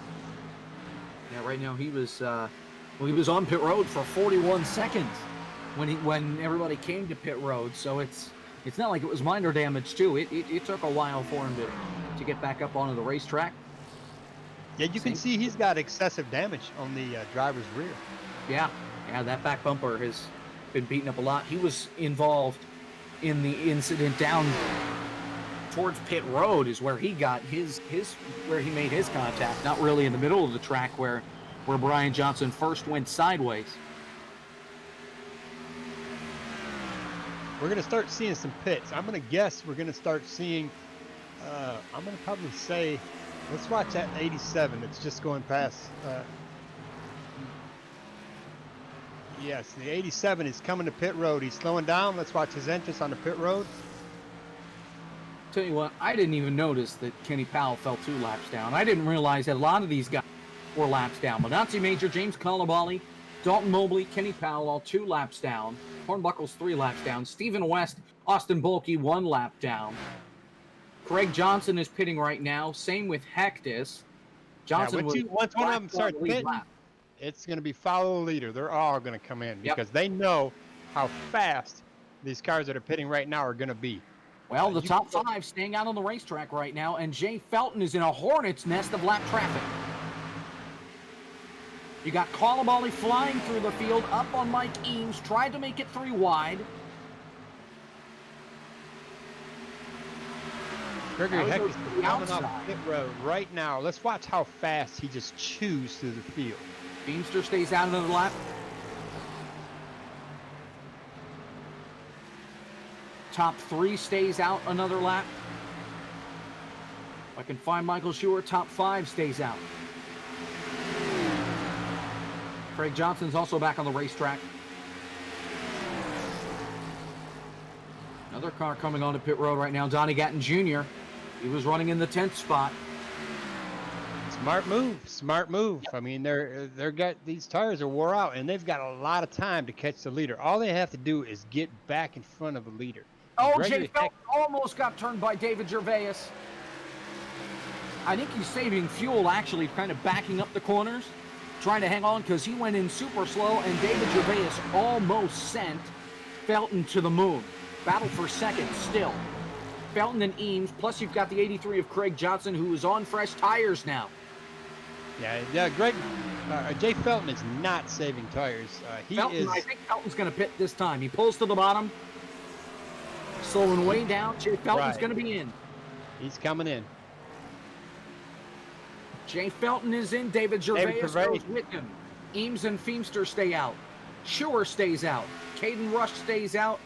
Yeah, right now he was on pit road for 41 seconds when everybody came to pit road. So it's not like it was minor damage too. It took a while for him to get back up onto the racetrack. Yeah, you can see he's got excessive damage on the driver's rear. Yeah, that back bumper has been beaten up a lot. He was involved in the incident down towards pit road is where he got where he made his contact, not really in the middle of the track where Brian Johnson first went sideways. We're going to start seeing some pits. I'm going to guess we're going to start seeing, I'm going to probably say, let's watch that 87 that's just going past. Yes, the 87 is coming to pit road. He's slowing down. Let's watch his entrance on the pit road. Tell you what, I didn't even notice that Kenny Powell fell 2 laps down. I didn't realize that a lot of these guys were laps down. Monansi Major, James Colabali, Dalton Mobley, Kenny Powell, all 2 laps down. Hornbuckle's 3 laps down. Stephen West, Austin Bulkey, 1 lap down. Craig Johnson is pitting right now. Same with Hectus. Johnson once one of them starts pitting, it's going to be follow the leader. They're all going to come in because they know how fast these cars that are pitting right now are going to be. Well, the top 5 staying out on the racetrack right now, and Jay Felton is in a hornet's nest of lap traffic. You got Colabali flying through the field, up on Mike Eames, tried to make it 3 wide. Gregory Heck is coming off pit road right now. Let's watch how fast he just chews through the field. Feimster stays out another lap. Top 3 stays out another lap. If I can find Michael Schuer, top 5 stays out. Kirk Johnson's also back on the racetrack. Another car coming onto pit road right now, Donnie Gatton Jr. He was running in the 10th spot. Smart move, smart move. I mean, these tires are wore out, and they've got a lot of time to catch the leader. All they have to do is get back in front of the leader. Oh, Jay Felton almost got turned by David Gervais. I think he's saving fuel, actually, kind of backing up the corners, trying to hang on because he went in super slow, and David Gervais almost sent Felton to the moon. Battle for second still. Felton and Eames, plus you've got the 83 of Kirk Johnson, who is on fresh tires now. Yeah, Jay Felton is not saving tires. I think Felton's going to pit this time. He pulls to the bottom, slowing way down. Jay Felton's going to be in. He's coming in. Jay Felton is in. David Gervais goes with him. Eames and Feimster stay out. Schuer stays out. Caden Rush stays out.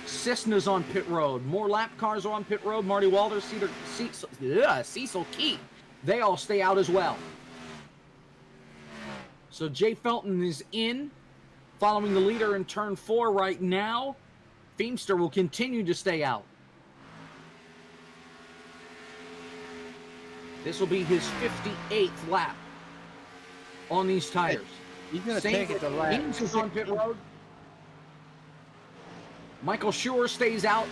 Cisna's on pit road. More lap cars are on pit road. Marty Walter, Cecil Keith. They all stay out as well. So Jay Felton is in, following the leader in turn 4 right now. Feimster will continue to stay out. This will be his 58th lap on these tires. He's going to take it to lap. Eames is on pit road. Michael Schuer stays out.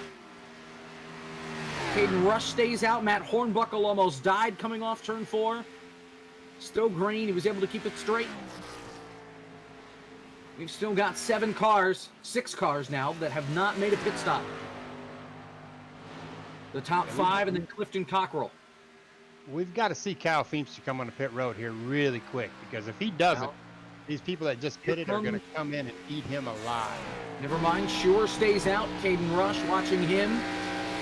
Caden Rush stays out. Matt Hornbuckle almost died coming off turn 4. Still green. He was able to keep it straight. We've still got 6 cars now that have not made a pit stop. The top 5 and then Clifton Cockrell. We've got to see Kyle Feimster come on the pit road here really quick, because if he doesn't, these people that just pitted are going to come in and eat him alive. Never mind. Schuer stays out. Caden Rush watching him.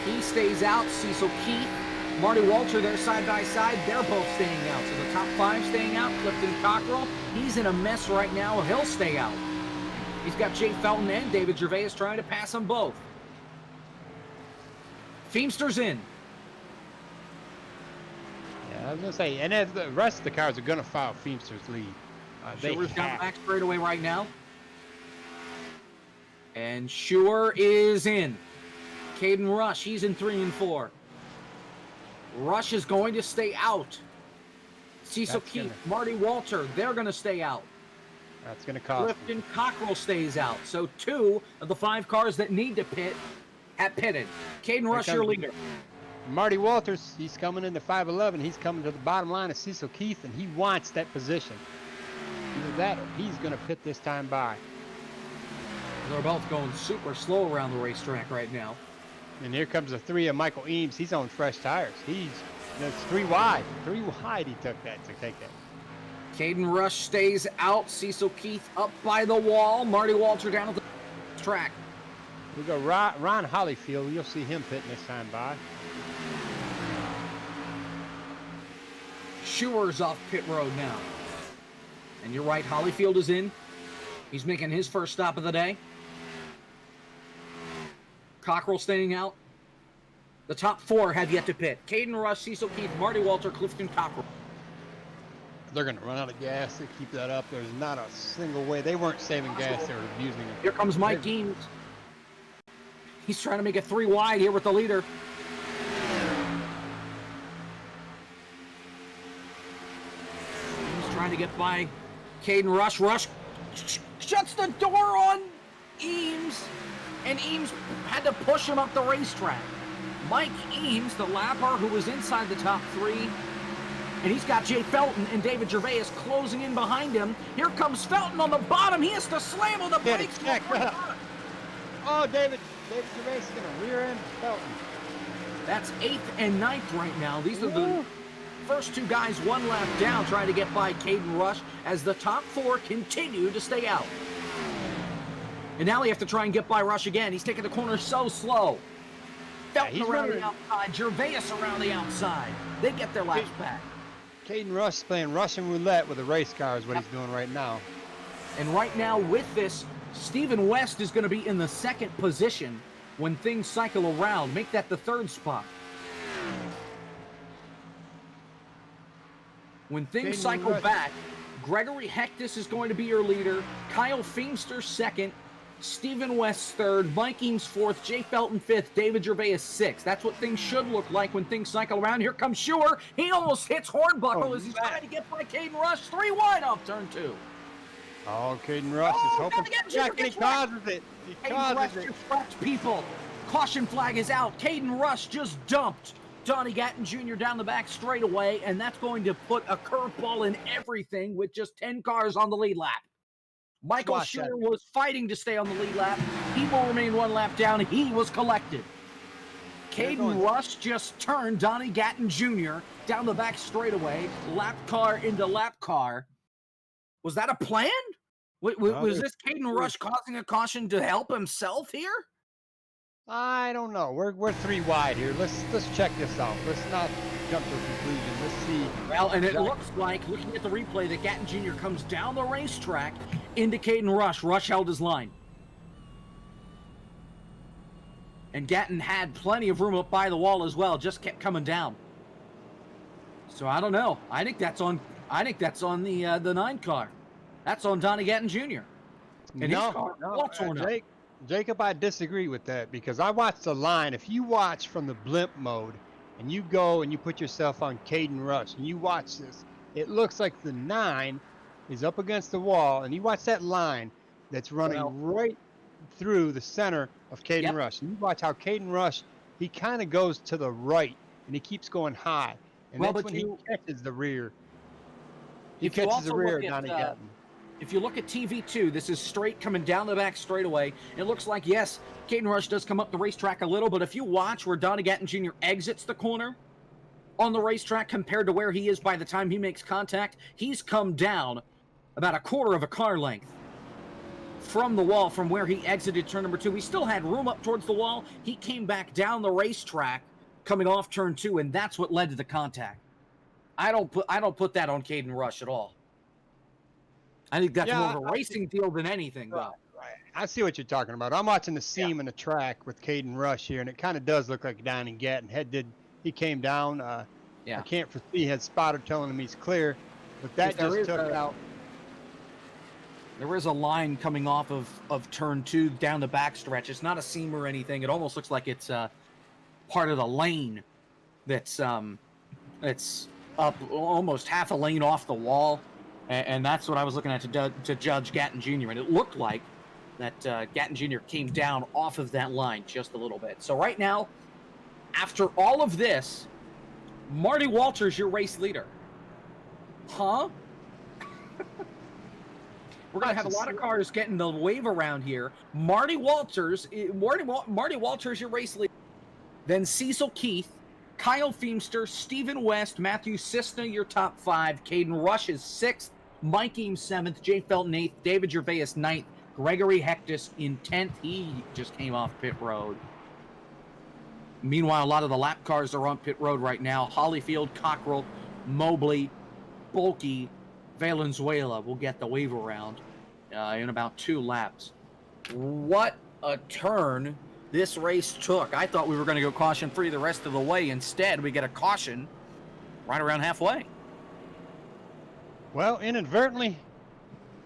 He stays out. Cecil Keith. Marty Walter, they're side by side. They're both staying out. So the top 5 staying out. Clifton Cockrell, he's in a mess right now. He'll stay out. He's got Jay Felton and David Gervais trying to pass them both. Feimster's in. Yeah, I was going to say, and as the rest of the cars are going to follow Feimster's lead. Schuer's got back straightaway right now. And Schuer is in. Caden Rush, he's in 3 and 4. Rush is going to stay out. Cecil Keith, Marty Walter, they're going to stay out. That's going to cost. Clifton Cockrell stays out. So 2 of the 5 cars that need to pit have pitted. Caden Rush, your leader. Marty Walters, he's coming into 511. He's coming to the bottom line of Cecil Keith, and he wants that position. Either that or he's going to pit this time by. They're both going super slow around the racetrack right now. And here comes the 3 of Michael Eames. He's on fresh tires. That's 3 wide. 3 wide he took that to take that. Caden Rush stays out. Cecil Keith up by the wall. Marty Walter down at the track. We go Ron Hollyfield. You'll see him pitting this time by. Schuer's off pit road now. And you're right, Hollyfield is in. He's making his first stop of the day. Cockrell staying out. The top 4 have yet to pit. Caden Rush, Cecil Keith, Marty Walter, Clifton Cockrell. They're going to run out of gas to keep that up. There's not a single way. They weren't saving gas. They were abusing it. Here comes Mike Eames. He's trying to make it 3 wide here with the leader. He's trying to get by Caden Rush. Rush shuts the door on Eames, and Eames had to push him up the racetrack. Mike Eames, the lapper who was inside the top 3, and he's got Jay Felton and David Gervais closing in behind him. Here comes Felton on the bottom. He has to slam on the brakes. Oh, David Gervais is going to rear end Felton. That's 8th and 9th right now. These are the first two guys one lap down trying to get by Caden Rush as the top four continue to stay out. And now we have to try and get by Rush again. He's taking the corner so slow. Felton around the outside, Gervais around the outside. They get their laps back. Caden Rush is playing Russian roulette with a race car is what he's doing right now. And right now with this, Stephen West is going to be in the second position when things cycle around. Make that the third spot. When things cycle back, Gregory Hectus is going to be your leader. Kyle Feemster second. Stephen West third. Mike Eames fourth. Jay Felton fifth. David Gervais sixth. That's what things should look like when things cycle around. Here comes Schuer. He almost hits Hornbuckle as he's trying to get by Caden Rush. 3 wide off turn 2. Oh, Caden Rush is hoping. He causes it. He causes it. Wrecked people. Caution flag is out. Caden Rush just dumped Donnie Gatton Jr. down the back straightaway, and that's going to put a curveball in everything with just 10 cars on the lead lap. Michael Schuer was fighting to stay on the lead lap. He will remain 1 lap down. He was collected. Caden Rush just turned Donnie Gatton Jr. down the back straightaway, lap car into lap car. Was that a plan? Was this Caden Rush causing a caution to help himself here? I don't know. We're 3 wide here. Let's check this out. Let's not jump to a conclusion. Let's see. Well, and it looks like, looking at the replay, that Gatton Jr. comes down the racetrack into Caden Rush. Rush held his line. And Gatton had plenty of room up by the wall as well, just kept coming down. So I don't know. I think that's on the 9 car. That's on Donnie Gatton Jr. And his car all torn up. Jacob, I disagree with that because I watched the line. If you watch from the blimp mode and you go and you put yourself on Caden Rush and you watch this, it looks like the 9 is up against the wall, and you watch that line that's running right through the center of Caden Rush. And you watch how Caden Rush, he kind of goes to the right and he keeps going high. And that's when he catches the rear. He catches the rear of Donnie Gatton. If you look at TV2, this is straight coming down the back straightaway. It looks like, yes, Caden Rush does come up the racetrack a little, but if you watch where Donnie Gatton Jr. exits the corner on the racetrack compared to where he is by the time he makes contact, he's come down about a quarter of a car length from the wall from where he exited turn number 2. He still had room up towards the wall. He came back down the racetrack coming off turn 2, and that's what led to the contact. I don't put that on Caden Rush at all. I think that's more of a racing deal than anything, though. Right. I see what you're talking about. I'm watching the seam in the track with Caden Rush here, and it kind of does look like Donnie Gatton. He came down. I can't foresee his spotter telling him he's clear, but that just took it out. There is a line coming off of turn 2 down the back stretch. It's not a seam or anything. It almost looks like it's part of the lane that's up almost half a lane off the wall. And that's what I was looking at to judge Gatton Jr. And it looked like that Gatton Jr. came down off of that line just a little bit. So right now, after all of this, Marty Walter's your race leader. Huh? We're going to have a lot of cars getting the wave around here. Marty Walter's your race leader. Then Cecil Keith, Kyle Feemster, Stephen West, Matthew Cisna, your top 5. Caden Rush is 6th. Mike Eames 7th, Jay Felton 8th, David Gervais 9th, Gregory Hectus in 10th. He just came off pit road. Meanwhile, a lot of the lap cars are on pit road right now. Hollyfield, Cockrell, Mobley, Bulkey, Valenzuela will get the wave around in about 2 laps. What a turn this race took. I thought we were going to go caution-free the rest of the way. Instead, we get a caution right around halfway. Well, inadvertently,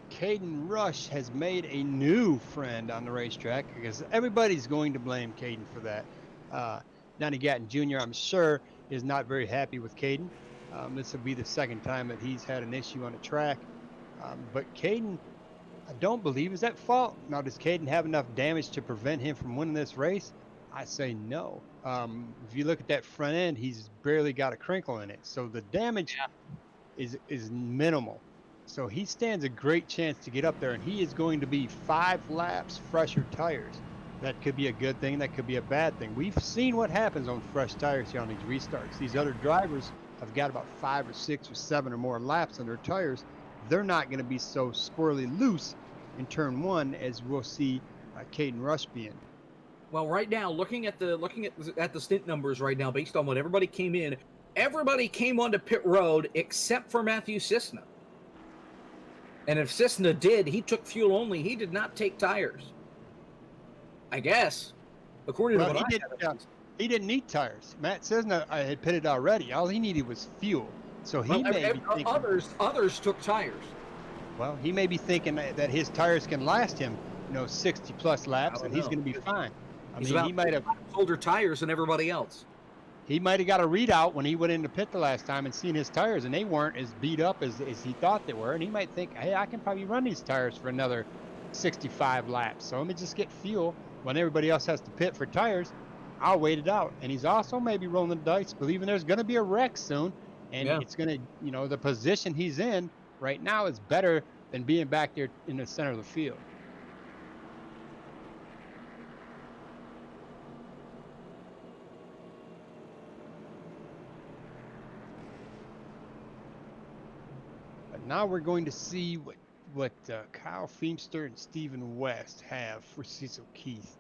Caden Rush has made a new friend on the racetrack because everybody's going to blame Caden for that. Donnie Gatton Jr., I'm sure, is not very happy with Caden. This will be the second time that he's had an issue on the track. But Caden, I don't believe is at fault. Now, does Caden have enough damage to prevent him from winning this race? I say no. If you look at that front end, he's barely got a crinkle in it. So the damage is minimal. So he stands a great chance to get up there, and he is going to be 5 laps fresher tires. That could be a good thing. That could be a bad thing. We've seen what happens on fresh tires here on these restarts. These other drivers have got about 5 or 6 or 7 or more laps on their tires. They're not going to be so squirrely loose in turn 1 as we'll see Caden Rush being. Well, right now, looking at the stint numbers right now, based on what everybody came in, everybody came onto pit road except for Matthew Cisna. And if Cisna did, he took fuel only. He did not take tires. I guess, according to what he didn't need tires. Matt Cisna had pitted already. All he needed was fuel. So he may be thinking, others took tires. Well, he may be thinking that his tires can last him, 60 plus laps, and he's going to be fine. He might have older tires than everybody else. He might have got a readout when he went into pit the last time and seen his tires, and they weren't as beat up as he thought they were. And he might think, hey, I can probably run these tires for another 65 laps. So let me just get fuel. When everybody else has to pit for tires, I'll wait it out. And he's also maybe rolling the dice, believing there's going to be a wreck soon. And it's going to, the position he's in right now is better than being back there in the center of the field. But now we're going to see what Kyle Feemster and Stephen West have for Cecil Keith.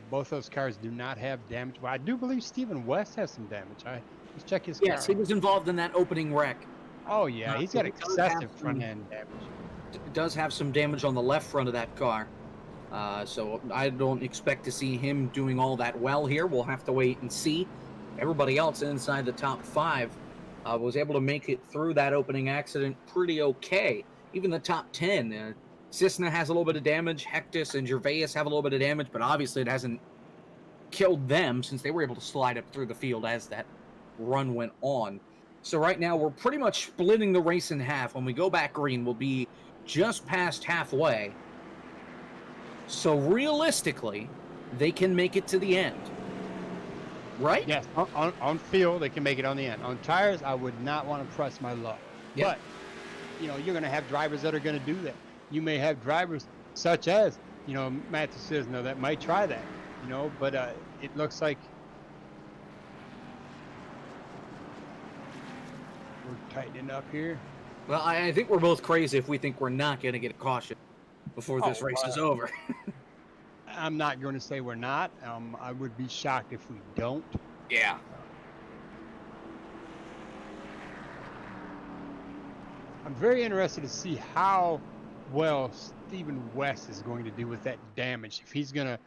Both those cars do not have damage. Well, I do believe Stephen West has some damage. Let's check his car. Yes, he was involved in that opening wreck. Oh, yeah. He's got excessive front-end damage. Does have some damage on the left front of that car. So I don't expect to see him doing all that well here. We'll have to wait and see. Everybody else inside the top 5 was able to make it through that opening accident pretty okay. Even the top 10, Cisna has a little bit of damage. Hectus and Gervais have a little bit of damage, but obviously it hasn't killed them since they were able to slide up through the field as that run went on. So right now we're pretty much splitting the race in half. When we go back green, we'll be just past halfway. So realistically, they can make it to the end. Right? Yes, on field, they can make it on the end. On tires, I would not want to press my luck. Yep. But you're going to have drivers that are going to do that. You may have drivers such as, Matthew Cisna that might try that, but it looks like we're tightening up here. Well, I think we're both crazy if we think we're not going to get a caution before this race is over. I'm not going to say we're not. I would be shocked if we don't. Yeah. I'm very interested to see how well Stephen West is going to do with that damage. If he's going to,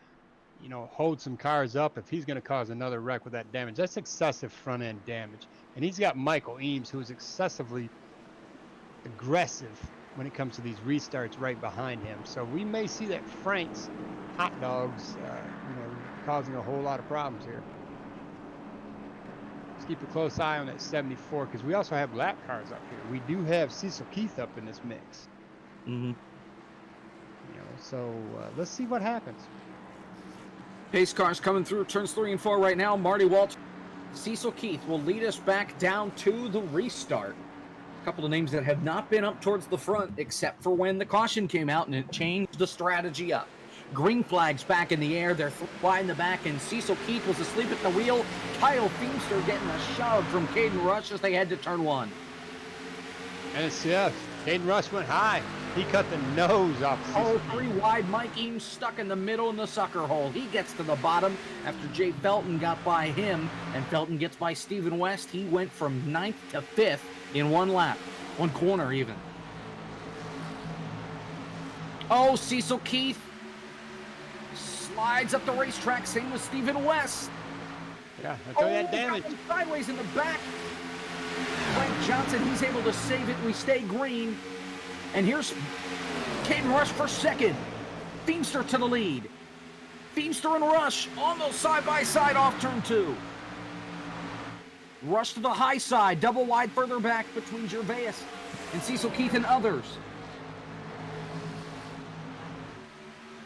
hold some cars up, if he's going to cause another wreck with that damage. That's excessive front-end damage. And he's got Michael Eames, who is excessively aggressive when it comes to these restarts right behind him. So we may see that Frank's hot dogs, causing a whole lot of problems here. Let's keep a close eye on that 74 because we also have lap cars up here. We do have Cecil Keith up in this mix. Mm-hmm. So let's see what happens. Pace cars coming through turns 3 and 4 right now. Marty Walter, Cecil Keith will lead us back down to the restart. A couple of names that have not been up towards the front except for when the caution came out and it changed the strategy up. Green flags back in the air. They're wide in the back, and Cecil Keith was asleep at the wheel. Kyle Feemster getting a shove from Caden Rush as they head to turn 1. And Caden Rush went high. He cut the nose off. Oh, 3 wide. Mike Eames stuck in the middle in the sucker hole. He gets to the bottom after Jay Felton got by him, and Felton gets by Stephen West. He went from 9th to 5th in 1 lap, 1 corner even. Oh, Cecil Keith slides up the racetrack, same with Stephen West. Yeah, that's that damage. Sideways in the back. Kirk Johnson, he's able to save it. We stay green. And here's Caden Rush for second. Feemster to the lead. Feemster and Rush almost side by side off turn 2. Rush to the high side, double wide further back between Gervais and Cecil Keith and others.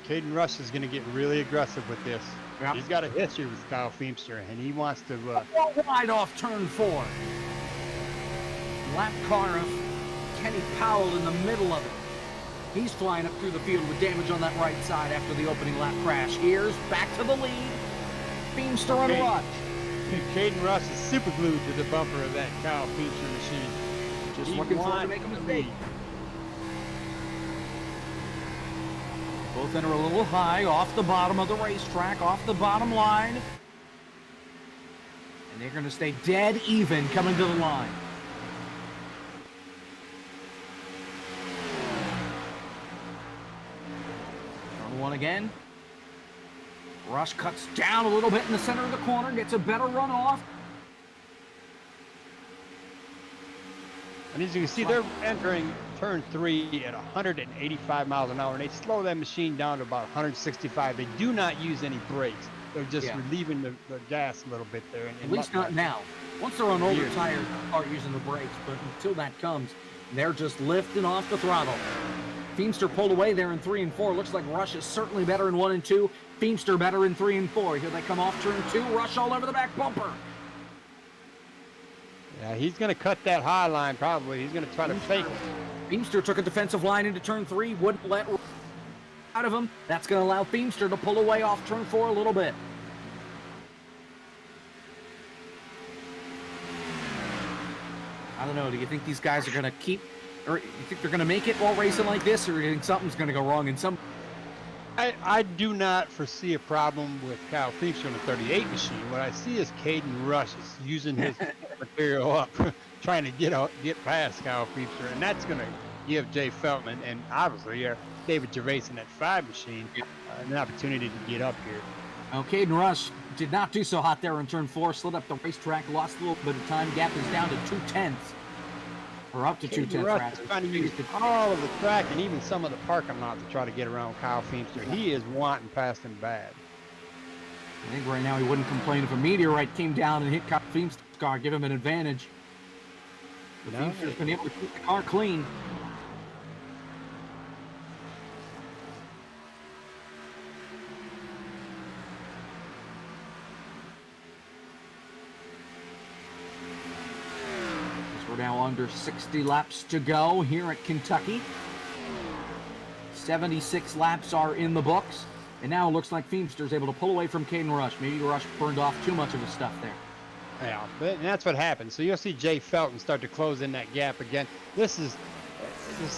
Caden Rush is going to get really aggressive with this. Yep. He's got a history with Kyle Feemster, and he wants to... wide off turn 4. Lap car of Kenny Powell in the middle of it. He's flying up through the field with damage on that right side after the opening lap crash. Here's back to the lead. Feimster and Rush. Caden Rush is super glued to the bumper of that Kyle Feimster machine. Just looking for him to make a mistake. Both enter a little high off the bottom of the racetrack, off the bottom line. And they're going to stay dead even coming to the line. Turn one again. Rush cuts down a little bit in the center of the corner, gets a better run off. And as you can see, they're entering turn 3 at 185 miles an hour, and they slow that machine down to about 165. They do not use any brakes. They're just relieving the gas a little bit there. At least not now. Once they're on older tires, they start using the brakes, but until that comes, they're just lifting off the throttle. Feimster pulled away there in 3 and 4. Looks like Rush is certainly better in 1 and 2. Feimster better in 3 and 4. Here they come off turn 2. Rush all over the back bumper. Yeah, he's going to cut that high line probably. He's going to try to fake it. Feimster took a defensive line into turn 3. Wouldn't let out of him. That's going to allow Feimster to pull away off turn 4 a little bit. I don't know. Do you think these guys are going to keep, or you think they're going to make it while racing like this, or do you think something's going to go wrong in some? I do not foresee a problem with Kyle Feimster on the 38 machine. What I see is Caden Rush is using his material up, trying to get past Kyle Feimster, and that's going to give Jay Feltman and obviously David Gervais in that 5 machine an opportunity to get up here. Now, Caden Rush did not do so hot there in turn 4, slid up the racetrack, lost a little bit of time. Gap is down to 2/10. Or up to 2/10. Rush is trying to use all of the track and even some of the parking lot to try to get around Kyle Feimster. He is wanting past him bad. I think right now he wouldn't complain if a meteorite came down and hit Kyle Feimster's car, give him an advantage. But Feimster's been able to keep the car clean. We're now under 60 laps to go here at Kentucky. 76 laps are in the books. And now it looks like Feimster's able to pull away from Caden Rush. Maybe Rush burned off too much of his stuff there. Yeah, and that's what happens. So you'll see Jay Felton start to close in that gap again. This is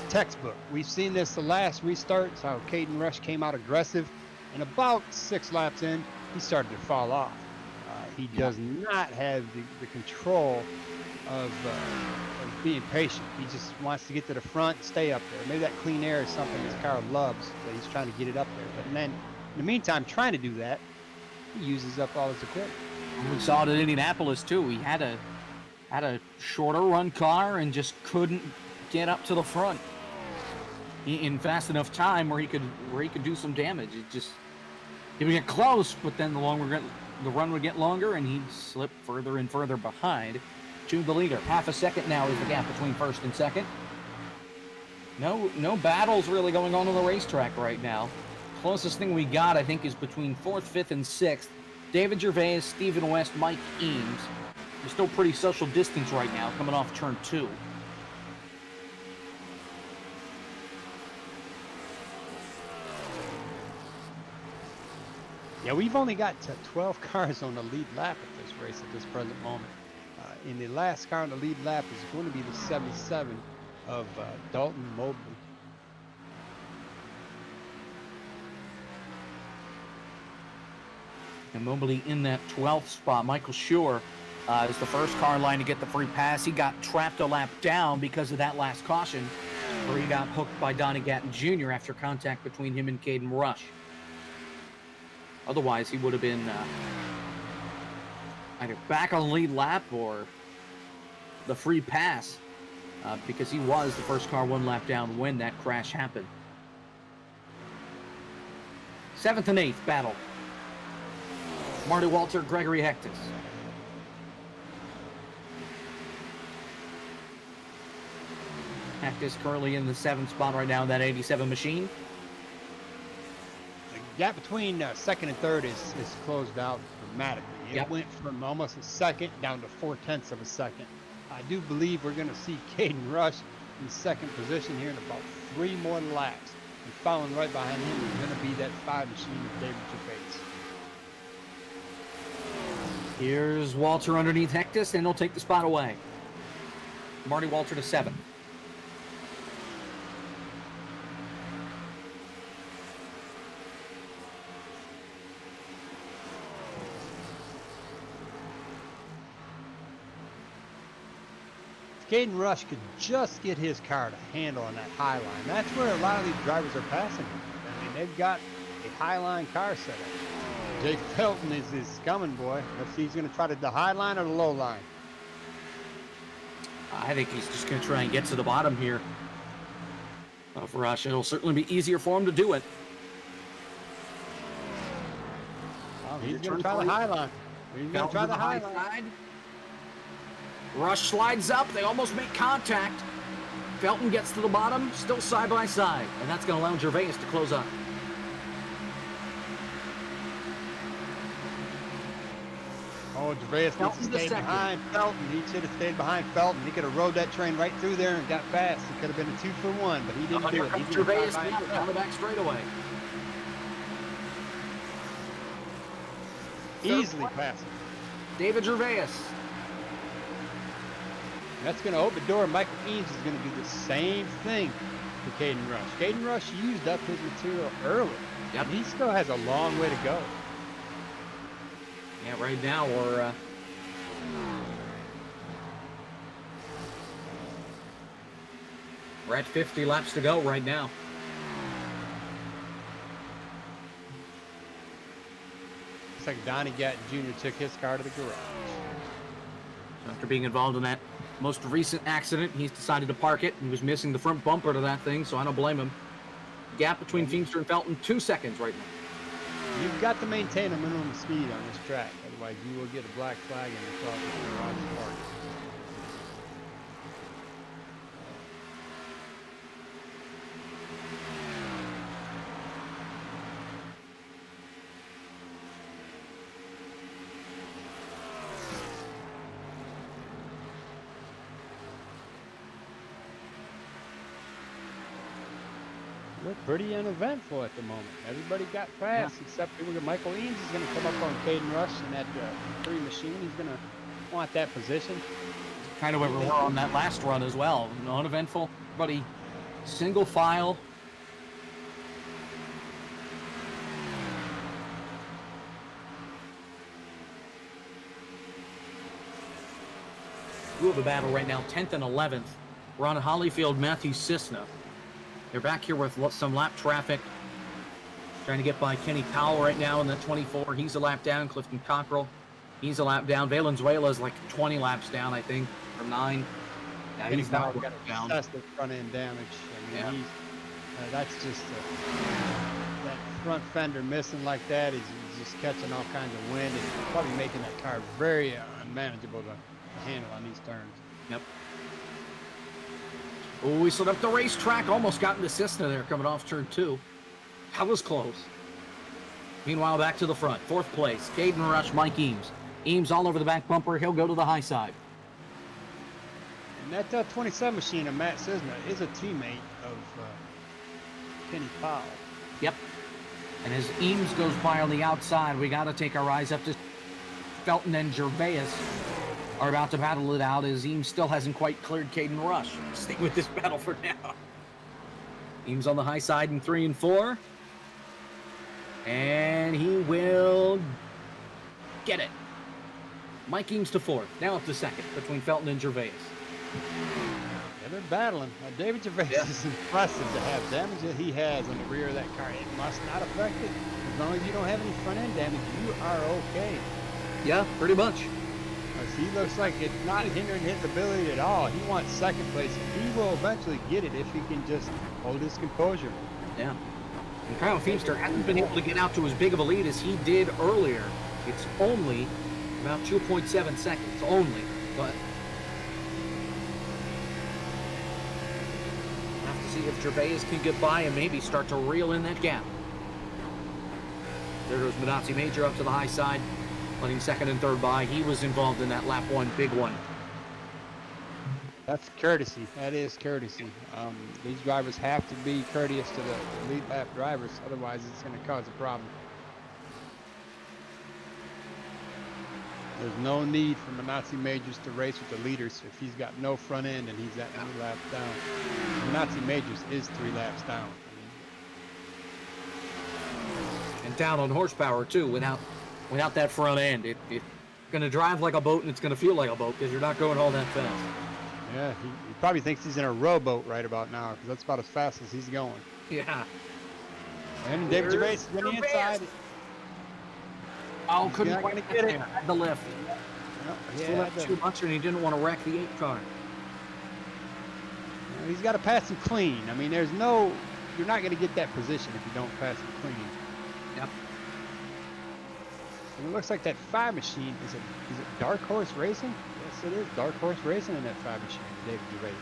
textbook. We've seen this the last restarts, how Caden Rush came out aggressive. And about 6 laps in, he started to fall off. He does not have the control of being patient. He just wants to get to the front, stay up there. Maybe that clean air is something his car loves, that he's trying to get it up there. But then, in the meantime, trying to do that, he uses up all his equipment. We saw it at Indianapolis too. He had a shorter run car and just couldn't get up to the front in fast enough time where he could do some damage. He would get close, but then the run would get longer, and he'd slip further and further behind to the leader. Half a second now is the gap between first and second. No battles really going on the racetrack right now. Closest thing we got, I think, is between 4th, 5th, and 6th. David Gervais, Stephen West, Mike Eames. They're still pretty social distance right now, coming off turn 2. Yeah, we've only got 12 cars on the lead lap at this race at this present moment. In the last car on the lead lap is going to be the 77 of Dalton Mobley. And Mobley in that 12th spot. Michael Schur is the first car in line to get the free pass. He got trapped a lap down because of that last caution, where he got hooked by Donnie Gatton Jr. after contact between him and Caden Rush. Otherwise, he would have been either back on the lead lap or the free pass, because he was the first car 1 lap down when that crash happened. 7th and 8th battle. Marty Walter, Gregory Hectus. Hectus currently in the 7th spot right now in that 87 machine. The gap between 2nd and 3rd is closed out dramatically. It went from almost a second down to 0.4 of a second. I do believe we're going to see Caden Rush in second position here in about 3 more laps. And following right behind him is going to be that 5 machine of David Gervais. Here's Walter underneath Hectus, and he'll take the spot away. Marty Walter to 7. Caden Rush could just get his car to handle on that high line. That's where a lot of these drivers are passing him. I mean, they've got a high line car set up. Jake Felton is coming, boy. Let's see, he's going to try the high line or the low line. I think he's just going to try and get to the bottom here of Rush. It'll certainly be easier for him to do it. Oh, he's going to try the high line. He's going to try the high line. Rush slides up. They almost make contact. Felton gets to the bottom, still side by side. And that's going to allow Gervais to close up. Oh, Gervais needs to stay behind Felton. He should have stayed behind Felton. He could have rode that train right through there and got past. It could have been a 2-for-1, but he didn't do it. Gervais down the back straightaway. Easily passing. David Gervais. That's going to open the door. Michael Eames is going to do the same thing to Caden Rush. Caden Rush used up his material early. Yep. He still has a long way to go. Yeah, right now we're at 50 laps to go right now. Looks like Donnie Gatton Jr. took his car to the garage. After being involved in that most recent accident, he's decided to park it. He was missing the front bumper to that thing, so I don't blame him. Gap between Feimster and Felton, 2 seconds right now. You've got to maintain a minimum speed on this track, otherwise you will get a black flag and it's off the garage park. Look pretty uneventful at the moment. Everybody got fast except Michael Eames is going to come up on Caden Rush in that 3 machine. He's going to want that position. Kind of where we were on that last run as well. Uneventful, everybody single file. Two of the battle right now, 10th and 11th. Ron Hollyfield, Matthew Cisna. They're back here with some lap traffic. Trying to get by Kenny Powell right now in that 24. He's a lap down. Clifton Cockrell, he's a lap down. Valenzuela is like 20 laps down, I think, from 9. Yeah, Kenny he's not got down. excessive front end damage. I mean, that's just that front fender missing like that. He's just catching all kinds of wind and probably making that car very unmanageable to handle on these turns. Yep. Oh, we slid up the racetrack. Almost got into Cisna there coming off turn 2. That was close. Meanwhile, back to the front. 4th place. Caden Rush, Mike Eames. Eames all over the back bumper. He'll go to the high side. And that 27 machine of Matt Cisna is a teammate of Kenny Powell. Yep. And as Eames goes by on the outside, we got to take our eyes up to Felton and Gervais. Are about to battle it out as Eames still hasn't quite cleared Caden Rush. Stay with this battle for now. Eames on the high side in 3 and 4. And he will get it. Mike Eames to 4th. Now up to 2nd between Felton and Gervais. Yeah, they're battling. David Gervais is impressive to have damage that he has on the rear of that car. It must not affect it. As long as you don't have any front end damage, you are okay. Yeah, pretty much. He looks like it's not hindering his ability at all. He wants 2nd place. He will eventually get it if he can just hold his composure. Yeah. And Kyle Feimster hasn't been able to get out to as big of a lead as he did earlier. It's only about 2.7 seconds, only. But we'll have to see if Gervais can get by and maybe start to reel in that gap. There goes Minazzi Major up to the high side, letting 2nd and 3rd by. He was involved in that lap 1 big one. That's courtesy. That is courtesy. These drivers have to be courteous to the lead lap drivers, otherwise it's going to cause a problem. There's no need for Minazzi Majors to race with the leaders if he's got no front end and he's at 3 laps down. Minazzi Majors is 3 laps down. And down on horsepower too. Without that front end, it's going to drive like a boat and it's going to feel like a boat because you're not going all that fast. Yeah, he probably thinks he's in a rowboat right about now because that's about as fast as he's going. Yeah. And David Gervais is on the inside. Oh, couldn't quite get it. Had the lift. Still had too much, and he didn't want to wreck the 8 car. He's got to pass him clean. I mean, you're not going to get that position if you don't pass him clean. Yep. And it looks like that 5 machine is it Dark Horse Racing? Yes, it is Dark Horse Racing in that 5 machine. David Gervais.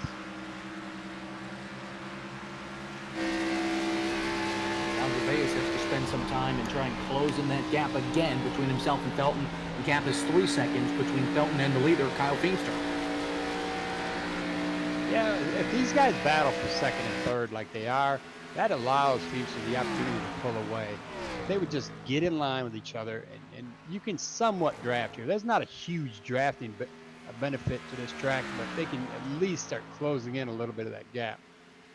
Now Gervais has to spend some time and try and close in that gap again between himself and Felton. The gap is 3 seconds between Felton and the leader, Kyle Feimster. Yeah, if these guys battle for second and third like they are, that allows Feimster the opportunity to pull away. If they would just get in line with each other, and you can somewhat draft here. There's not a huge drafting benefit to this track, but they can at least start closing in a little bit of that gap.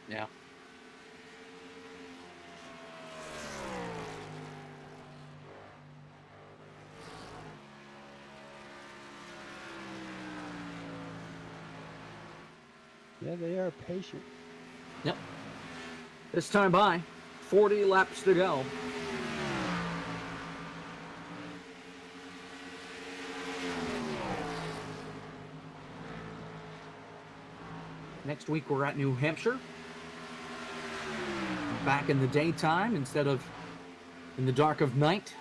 Yeah. Yeah, they are patient. Yep. This time by 40 laps to go. Next week we're at New Hampshire. Back in the daytime instead of in the dark of night,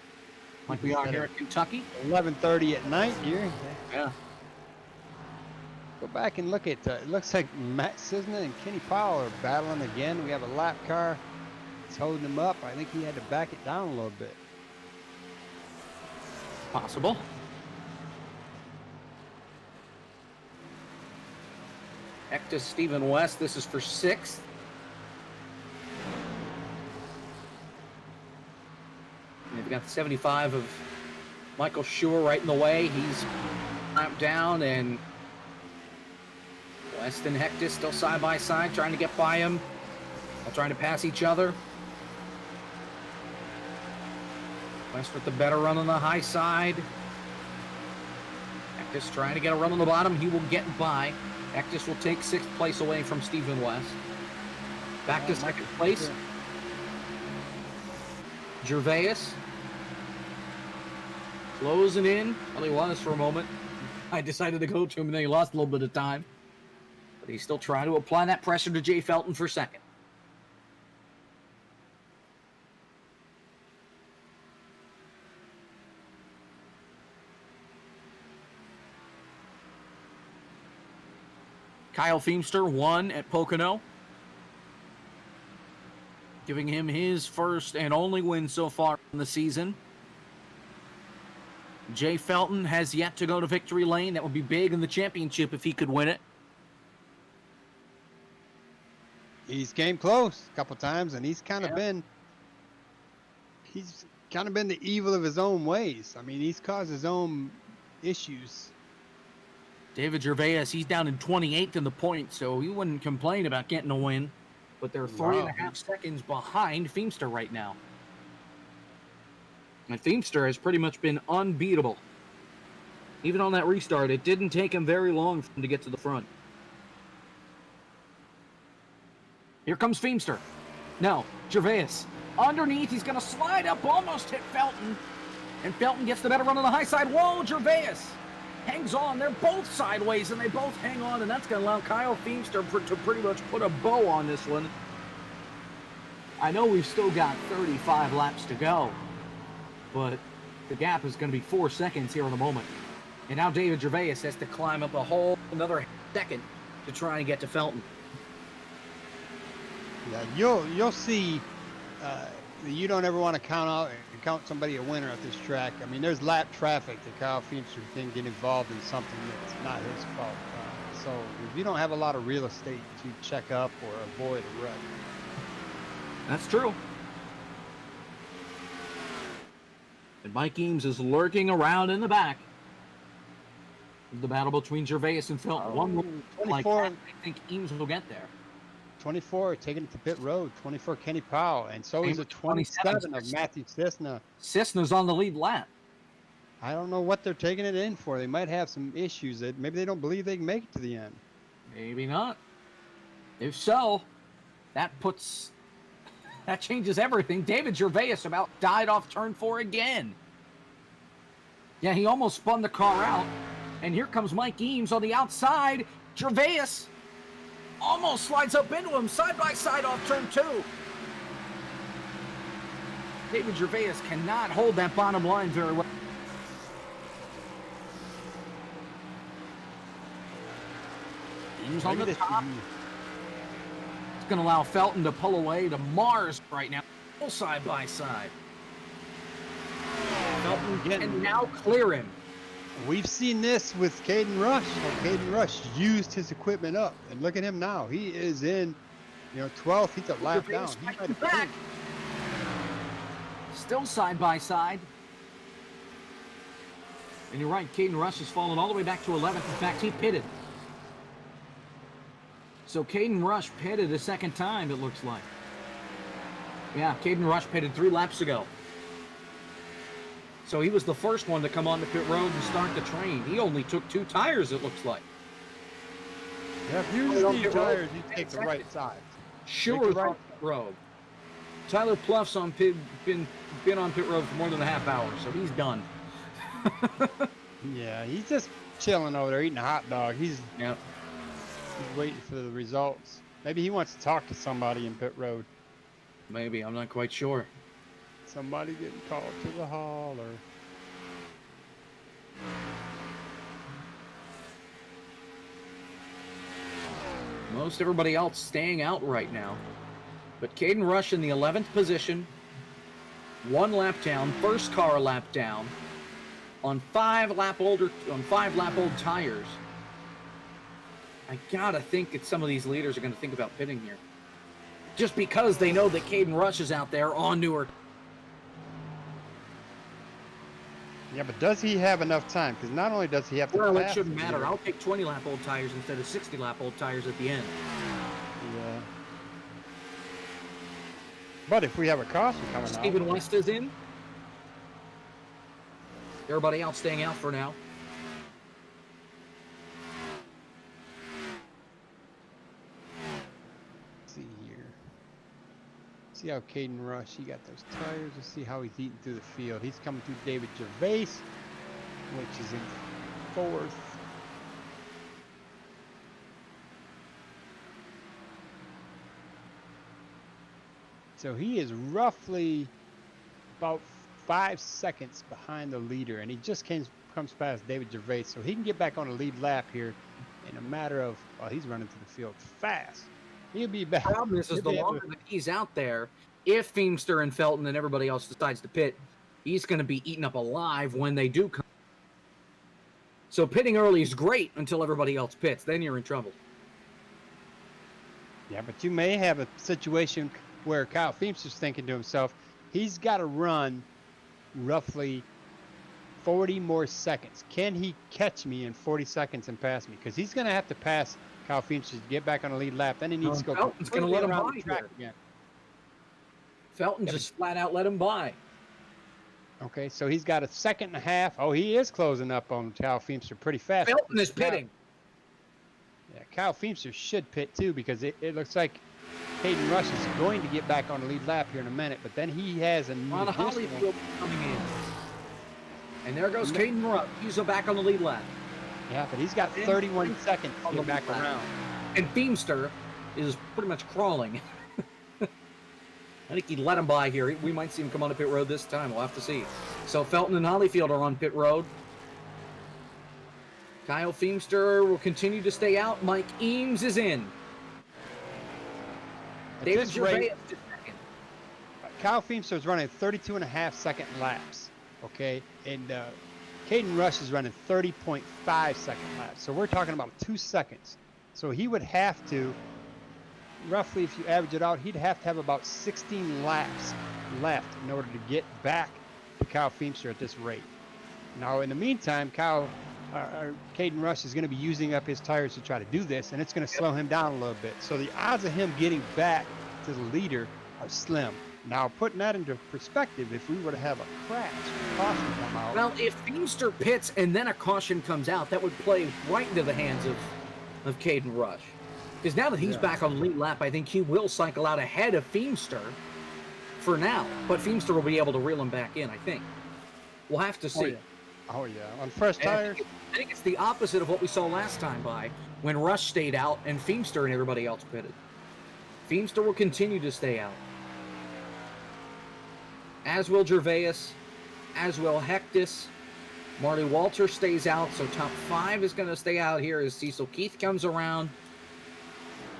like we are here at Kentucky. 11:30 at night here. Yeah. Go back and look at, it looks like Matt Cisna and Kenny Powell are battling again. We have a lap car. It's holding him up. I think he had to back it down a little bit. Possible. Ectus Stephen West, this is for 6th. We've got the 75 of Michael Schur right in the way. He's clamped down, and West and Hectus still side by side, trying to get by him, while trying to pass each other. West with the better run on the high side. Hectus trying to get a run on the bottom. He will get by. Hectus will take 6th place away from Stephen West. Back to 2nd place. Gervais. Closing in. Well, he was for a moment. I decided to go to him, and then he lost a little bit of time. But he's still trying to apply that pressure to Jay Felton for 2nd. Kyle Feimster won at Pocono, giving him his first and only win so far in the season. Jay Felton has yet to go to victory lane. That would be big in the championship if he could win it. He's came close a couple times, and he's kind of been the evil of his own ways. I mean, he's caused his own issues. David Gervais, he's down in 28th in the points, so he wouldn't complain about getting a win. But they're 3.5 seconds behind Feimster right now. And Feimster has pretty much been unbeatable. Even on that restart, it didn't take him very long for him to get to the front. Here comes Feimster. No, Gervais. Underneath, he's going to slide up, almost hit Felton. And Felton gets the better run on the high side. Whoa, Gervais hangs on. They're both sideways, and they both hang on, and that's going to allow Kyle Feimster to pretty much put a bow on this one. I know we've still got 35 laps to go, but the gap is going to be 4 seconds here in a moment. And now David Gervais has to climb up a whole another second to try and get to Felton. Yeah, you'll see. You don't ever want to count somebody a winner at this track. I mean, there's lap traffic that Kyle Feimster can get involved in something that's not his fault. So if you don't have a lot of real estate to check up or avoid a rut. That's true. And Mike Eames is lurking around in the back. The battle between Gervais and Felton. One like 24. that, I think Eames will get there. 24 taking it to pit road. 24 Kenny Powell, and so is a 27 of Matthew Cisna. Cisna's on the lead lap. I don't know what they're taking it in for. They might have some issues that maybe they don't believe they can make it to the end. Maybe not. If so, that changes everything. David Gervais about died off turn 4 again. Yeah, he almost spun the car out. And here comes Mike Eames on the outside. Gervais almost slides up into him, side by side off turn 2. David Gervais cannot hold that bottom line very well. Eames on the top. It's going to allow Felton to pull away to Mars right now. Full side by side. Felton can now clear him. We've seen this with Caden Rush. So Caden Rush used his equipment up, and look at him now. He is in, 12th. He's a lap down. He might have back. Still side by side. And you're right, Caden Rush has fallen all the way back to 11th. In fact, he pitted. So Caden Rush pitted a second time, it looks like. Yeah, Caden Rush pitted 3 laps ago. So he was the first one to come on the pit road and start the train. He only took 2 tires, it looks like. Yeah, if you need tires, you take the right side. Sure, right pit road. Tyler Pluff's on been on pit road for more than a half hour, so he's done. Yeah, he's just chilling over there eating a hot dog. He's waiting for the results. Maybe he wants to talk to somebody in pit road. Maybe, I'm not quite sure. Somebody getting called to the hauler. Most everybody else staying out right now. But Caden Rush in the 11th position. 1 lap down, first car lap down. On 5 lap old tires. I gotta think that some of these leaders are gonna think about pitting here. Just because they know that Caden Rush is out there on newer. Yeah, but does he have enough time? Because not only does he have to Well, it pass shouldn't the matter. leader- I'll take 20 lap old tires instead of 60 lap old tires at the end. Yeah. But if we have a caution coming out. Stephen West is in. Everybody else staying out for now. Let's see here. See how Caden Rush, he got those tires. Let's see how he's eating through the field. He's coming through David Gervais, which is in 4th. So he is roughly about 5 seconds behind the leader, and he just comes past David Gervais, so he can get back on the lead lap here in a matter of, he's running through the field fast. He'll be back. The problem is the longer that he's out there, if Feemster and Felton and everybody else decides to pit, he's going to be eaten up alive when they do come. So pitting early is great until everybody else pits. Then you're in trouble. Yeah, but you may have a situation where Kyle Feemster's thinking to himself, he's got to run roughly 40 more seconds. Can he catch me in 40 seconds and pass me? Because he's going to have to pass Kyle Feemster to get back on the lead lap. Then he needs to go Felton's going to let him around by the track again. Felton just flat out let him by. Okay, so he's got a second and a half. Oh, he is closing up on Kyle Feemster pretty fast. Felton is pitting. Yeah, Kyle Feemster should pit too, because it looks like Caden Rush is going to get back on the lead lap here in a minute, but then he has a On Hollyfield coming in. And there goes Caden Rush. He's back on the lead lap. Yeah, but he's got 31 seconds to get back around. And Feemster is pretty much crawling. I think he'd let him by here. We might see him come on the pit road this time. We'll have to see. So Felton and Hollyfield are on pit road. Kyle Feemster will continue to stay out. Mike Eames is in. David Gervais is second. Kyle Feemster is running 32.5 second laps. Okay, and Caden Rush is running 30.5 second laps. So we're talking about 2 seconds. So he would have to, roughly, if you average it out, he'd have to have about 16 laps left in order to get back to Kyle Feimster at this rate. Now, in the meantime, Caden Rush is going to be using up his tires to try to do this, and it's going to slow him down a little bit. So the odds of him getting back to the leader are slim. Now, putting that into perspective, if we were to have a crash, caution come out. Well, if Feimster pits and then a caution comes out, that would play right into the hands of Caden Rush. Because now that he's back on the lead lap, I think he will cycle out ahead of Feimster for now. But Feimster will be able to reel him back in, I think. We'll have to see. Oh, yeah. On fresh tires? I think it's the opposite of what we saw last time when Rush stayed out and Feimster and everybody else pitted. Feimster will continue to stay out. As will Gervais, as will Hectus. Marty Walter stays out, so top 5 is going to stay out here as Cecil Keith comes around.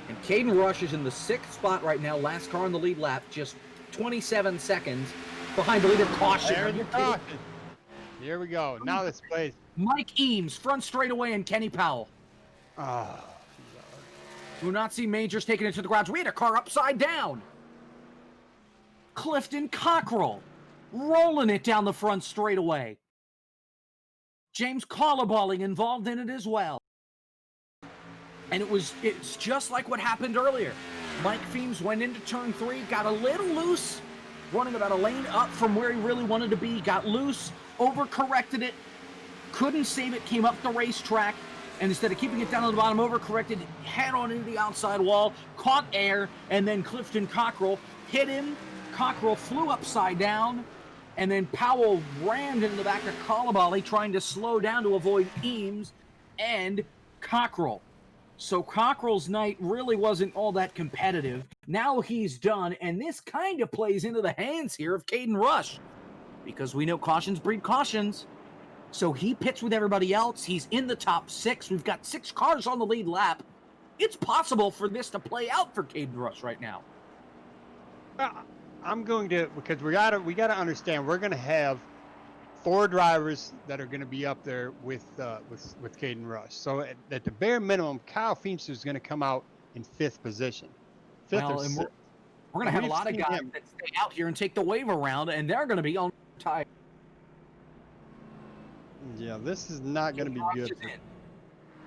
And Caden Rush is in the 6th spot right now, last car on the lead lap, just 27 seconds behind the leader. Caution. Here we go. Now let's play. Mike Eames, front straightaway, and Kenny Powell. Do not see Majors taking it to the ground. We had a car upside down. Clifton Cockrell rolling it down the front straightaway. James Colaballi involved in it as well. And it's just like what happened earlier. Mike Feems went into turn 3, got a little loose, running about a lane up from where he really wanted to be, got loose, overcorrected it, couldn't save it, came up the racetrack, and instead of keeping it down on the bottom, overcorrected, head on into the outside wall, caught air, and then Clifton Cockrell hit him. Cockrell flew upside down, and then Powell rammed into the back of Colaballi, trying to slow down to avoid Eames and Cockrell. So Cockrell's night really wasn't all that competitive. Now he's done, and this kind of plays into the hands here of Caden Rush, because we know cautions breed cautions. So he pits with everybody else. He's in the top 6. We've got 6 cars on the lead lap. It's possible for this to play out for Caden Rush right now. I'm going to, because we gotta understand, we're gonna have 4 drivers that are gonna be up there with Caden Rush. So at the bare minimum, Kyle Feimster is gonna come out in 5th position. 5th or 6th. We're gonna have a lot of guys that stay out here and take the wave around, and they're gonna be on tire. Yeah, this is not gonna be good for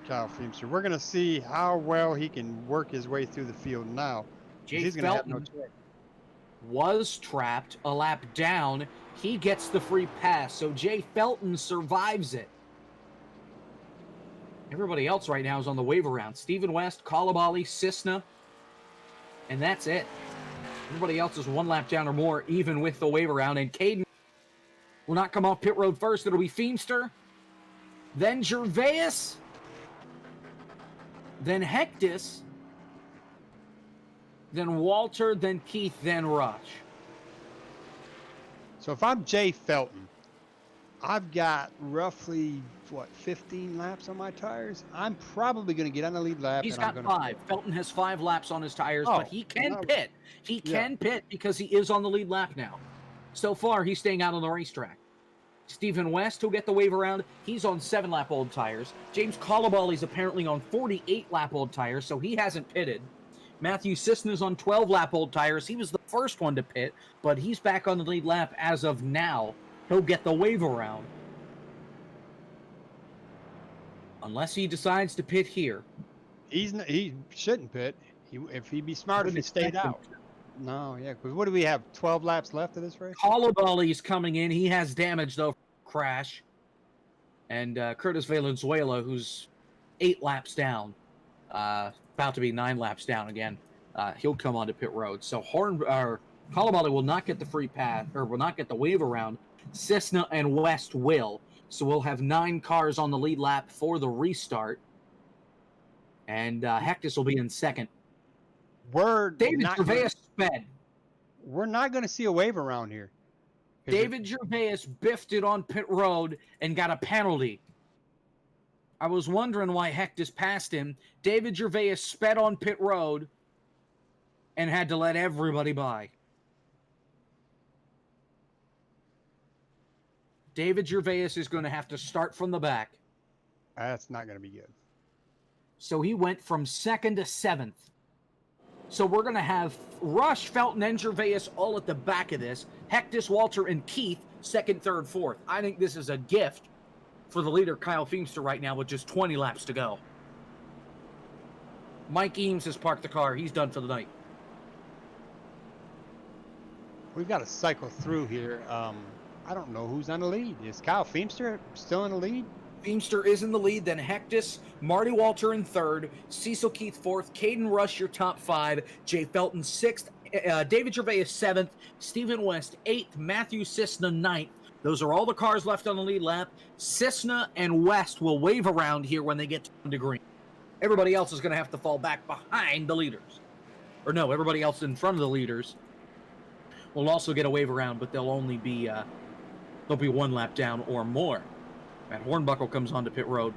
Kyle Feimster. We're gonna see how well he can work his way through the field now. He's gonna have no choice. Was trapped a lap down. He gets the free pass, so Jay Felton survives it. Everybody else right now is on the wave around. Stephen West, Colaballi, Cisna, and that's it. Everybody else is 1 lap down or more, even with the wave around, and Caden will not come off pit road first. It'll be Feimster, then Gervais, then Hectus, then Walter, then Keith, then Rush. So if I'm Jay Felton, I've got roughly, 15 laps on my tires? I'm probably going to get on the lead lap. He's got 5. Felton has 5 laps on his tires, but he can pit. He can pit because he is on the lead lap now. So far, he's staying out on the racetrack. Stephen West, who'll get the wave around, he's on 7-lap-old tires. James Colaballi's apparently on 48-lap-old tires, so he hasn't pitted. Matthew Cisna's on 12-lap-old tires. He was the first one to pit, but he's back on the lead lap as of now. He'll get the wave around. Unless he decides to pit here. He shouldn't pit. If he'd be smart if he stayed out. No, yeah, because what do we have, 12 laps left of this race? Colaballi's coming in. He has damage, though, crash. And Curtis Valenzuela, who's 8 laps down, about to be 9 laps down again, he'll come onto pit road. So Colaballi will not get the free pass, or will not get the wave around. Cisna and West will. So we'll have 9 cars on the lead lap for the restart. And Hectus will be in second. David Gervais sped. We're not going to see a wave around here. David Gervais biffed it on pit road and got a penalty. I was wondering why Hectus passed him. David Gervais sped on pit road and had to let everybody by. David Gervais is going to have to start from the back. That's not going to be good. So he went from 2nd to 7th. So we're going to have Rush, Felton, and Gervais all at the back of this. Hectus, Walter, and Keith, 2nd, 3rd, 4th. I think this is a gift for the leader, Kyle Feemster, right now with just 20 laps to go. Mike Eames has parked the car. He's done for the night. We've got to cycle through here. I don't know who's on the lead. Is Kyle Feemster still in the lead? Feemster is in the lead, then Hectus, Marty Walter in 3rd, Cecil Keith 4th, Caden Rush your top 5, Jay Felton 6th, David Gervais 7th, Stephen West 8th, Matthew Cisna 9th. Those are all the cars left on the lead lap. Cisna and West will wave around here when they get to green. Everybody else is going to have to fall back behind the leaders. Or no, everybody else in front of the leaders will also get a wave around, but they'll only be they'll be 1 lap down or more. Matt Hornbuckle comes onto pit road.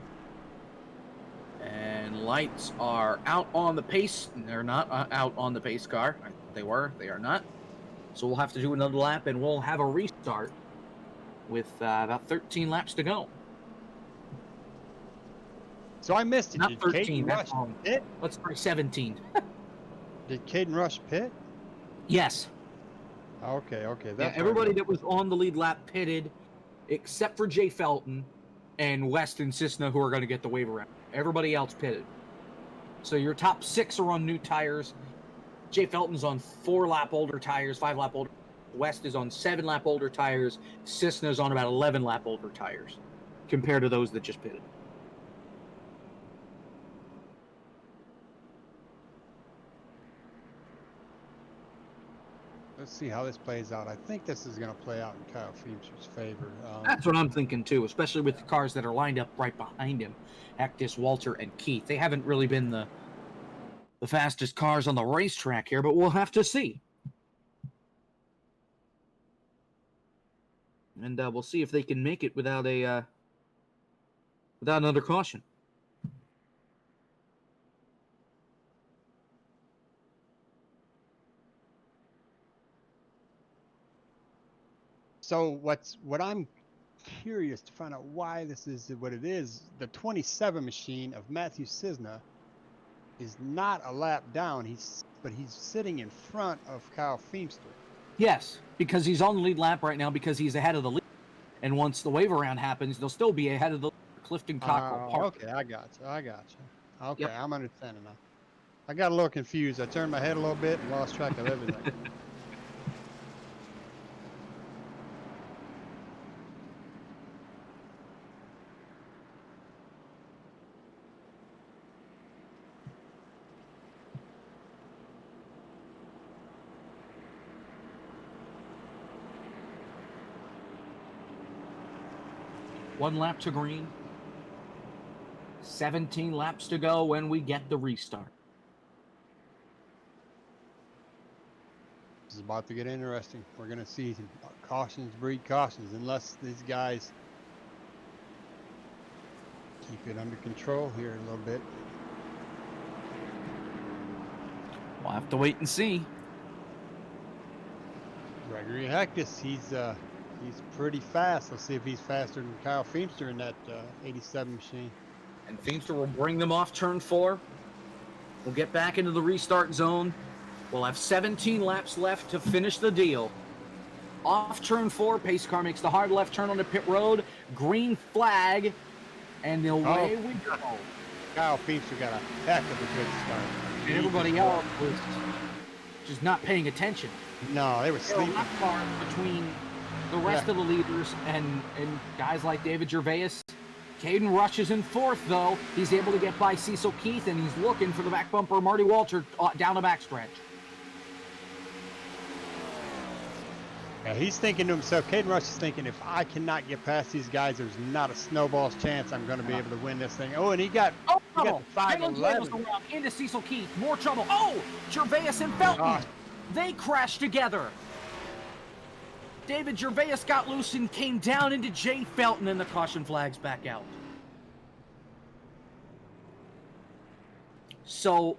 And lights are out on the pace. They're not out on the pace car. They were. They are not. So we'll have to do another lap, and we'll have a restart with about 13 laps to go. So I missed it. Not Did 13. Caden That's Rush wrong. pit? Let's try 17. Did Caden Rush pit? Yes. Okay. Yeah, That's everybody that was on the lead lap pitted, except for Jay Felton and West and Cisna, who are going to get the wave around. Everybody else pitted. So your top 6 are on new tires. Jay Felton's on 4-lap older tires, 5-lap older. West is on 7-lap older tires. Cisna's on about 11-lap older tires compared to those that just pitted. Let's see how this plays out. I think this is going to play out in Kyle Feemster's favor. That's what I'm thinking too, especially with the cars that are lined up right behind him. Hectus, Walter, and Keith. They haven't really been the fastest cars on the racetrack here, but we'll have to see. And we'll see if they can make it without another caution. So what I'm curious to find out why this is what it is. The 27 machine of Matthew Cisna is not a lap down. But he's sitting in front of Kyle Feemster. Yes, because he's on the lead lap right now because he's ahead of the lead. And once the wave around happens, they'll still be ahead of the Clifton Cockrell Park. Okay, I got you. Okay, Yep. I'm understanding now. I got a little confused. I turned my head a little bit and lost track of everything. One lap to green. 17 laps to go when we get the restart. This is about to get interesting. We're going to see cautions breed cautions unless these guys keep it under control here a little bit. We'll have to wait and see. Gregory Hectus, he's pretty fast. Let's see if he's faster than Kyle Feemster in that 87 machine. And Feemster will bring them off turn 4. We'll get back into the restart zone. We'll have 17 laps left to finish the deal. Off turn 4, pace car makes the hard left turn onto pit road. Green flag, and away we go. Kyle Feemster got a heck of a good start. And everybody else was just not paying attention. No, they were There were sleeping. lap cars between the rest of the leaders and guys like David Gervais. Caden Rush is in 4th, though. He's able to get by Cecil Keith, and he's looking for the back bumper of Marty Walter down the backstretch. Yeah, he's thinking to himself, Caden Rush is thinking, if I cannot get past these guys, there's not a snowball's chance I'm going to be able to win this thing. Oh, and he got trouble. the 511. Around into Cecil Keith. More trouble. Oh, Gervais and Felton. They crashed together. David Gervais got loose and came down into Jay Felton, and the caution flags back out. So,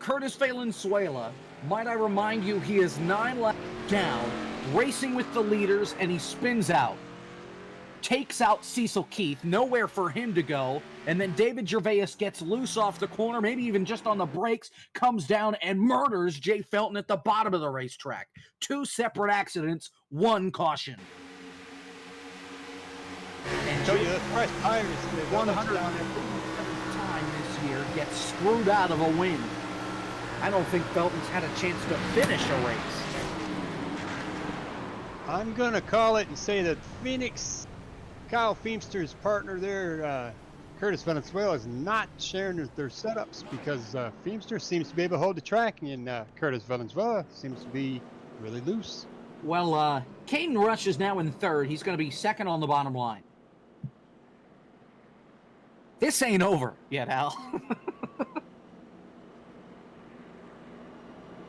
Curtis Valenzuela, might I remind you, he is 9 laps down, racing with the leaders, and he spins out. takes out Cecil Keith, nowhere for him to go, and then David Gervais gets loose off the corner, maybe even just on the brakes, comes down and murders Jay Felton at the bottom of the racetrack. 2 separate accidents, 1 caution. And Show you the fresh tires. 100th time this year gets screwed out of a win. I don't think Felton's had a chance to finish a race. I'm going to call it and say that Phoenix, Kyle Feemster's partner there, Curtis Valenzuela, is not sharing their setups because Feemster seems to be able to hold the track, and Curtis Valenzuela seems to be really loose. Well, Caden Rush is now in 3rd. He's going to be 2nd on the bottom line. This ain't over yet, Al.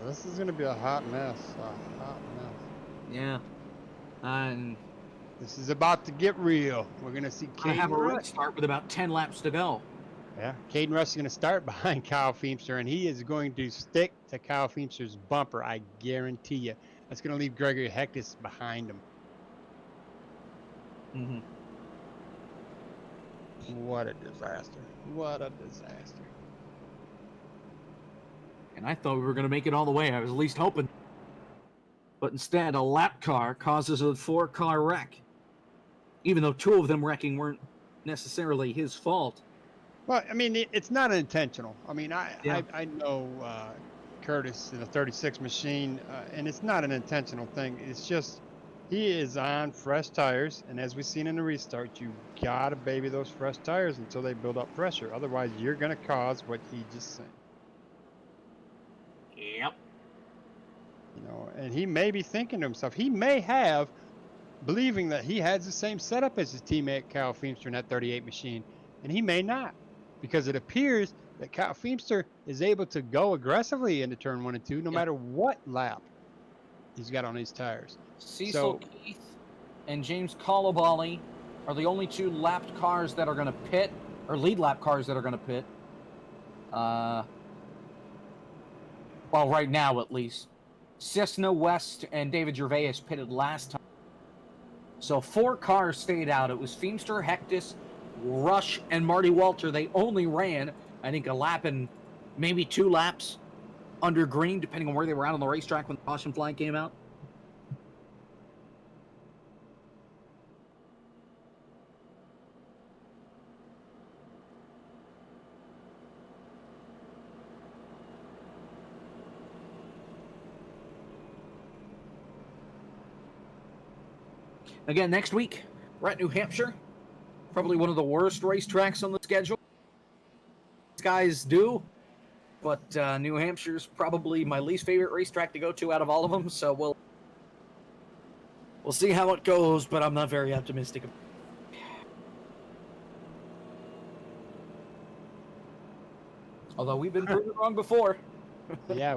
This is going to be a hot mess. Yeah. And this is about to get real. We're going to see I have a Caden Rush. restart with about 10 laps to go. Yeah, Caden Rush is going to start behind Kyle Feemster, and he is going to stick to Kyle Feemster's bumper, I guarantee you. That's going to leave Gregory Hectus behind him. Mm-hmm. What a disaster. What a disaster. And I thought we were going to make it all the way. I was at least hoping. But instead, a lap car causes a 4-car wreck. Even though 2 of them wrecking weren't necessarily his fault. Well, I mean, it's not intentional. I mean, I know Curtis in a 36 machine, and it's not an intentional thing. It's just he is on fresh tires, and as we've seen in the restart, you gotta baby those fresh tires until they build up pressure. Otherwise, you're gonna cause what he just said. Yep. You know, and he may be thinking to himself, he may have, believing that he has the same setup as his teammate Kyle Feemster in that 38 machine, and he may not, because it appears that Kyle Feemster is able to go aggressively into turn 1 and 2, no matter what lap he's got on these tires. Cecil Keith and James Colabali are the only 2 lapped cars that are going to pit, or lead lap cars that are going to pit. Well, right now at least. Cessna West and David Gervais pitted last time. So 4 cars stayed out. It was Feemster, Hectus, Rush, and Marty Walter. They only ran, I think, a lap and maybe 2 laps under green, depending on where they were out on the racetrack when the caution flag came out. Again, next week, we're at New Hampshire. Probably one of the worst racetracks on the schedule. These guys do. But New Hampshire's probably my least favorite racetrack to go to out of all of them. So we'll see how it goes, but I'm not very optimistic. Although we've been proven wrong before. Yeah,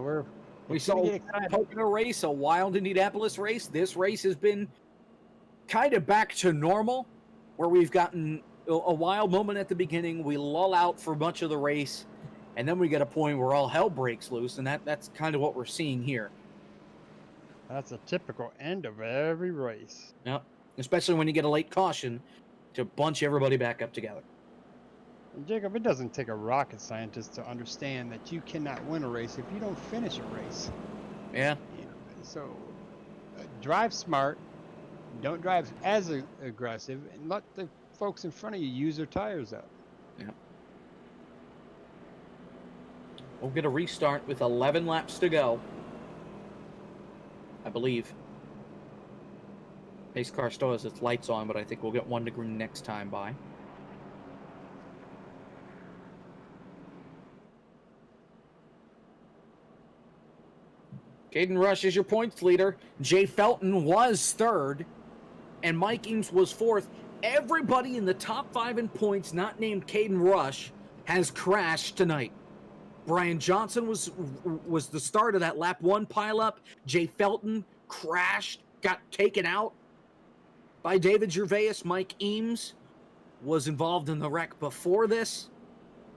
we saw Pocono race, a wild Indianapolis race. This race has been kind of back to normal, where we've gotten a wild moment at the beginning, we lull out for much of the race, and then we get a point where all hell breaks loose, and that's kind of what we're seeing here. That's a typical end of every race. Yep, especially when you get a late caution to bunch everybody back up together. And Jacob, it doesn't take a rocket scientist to understand that you cannot win a race if you don't finish a race. Yeah. So drive smart. Don't drive as aggressive, and let the folks in front of you use their tires up. Yeah. We'll get a restart with 11 laps to go, I believe. Pace car still has its lights on, but I think we'll get 1 to green next time by. Caden Rush is your points leader. Jay Felton was 3rd. And Mike Eames was 4th. Everybody in the top 5 in points, not named Caden Rush, has crashed tonight. Brian Johnson was the start of that lap 1 pileup. Jay Felton crashed, got taken out by David Gervais. Mike Eames was involved in the wreck before this.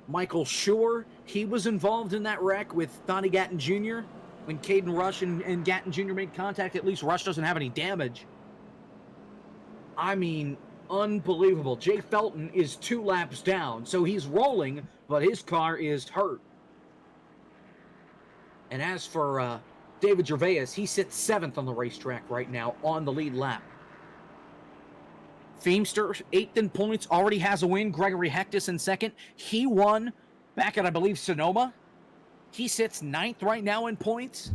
Michael Schur, he was involved in that wreck with Donnie Gatton Jr. When Caden Rush and Gatton Jr. made contact, at least Rush doesn't have any damage. I mean, Unbelievable. Jay Felton is 2 laps down, so he's rolling, but his car is hurt. And as for David Gervais, he sits 7th on the racetrack right now on the lead lap. Feimster, 8th in points, already has a win. Gregory Hectus in 2nd. He won back at, I believe, Sonoma. He sits 9th right now in points.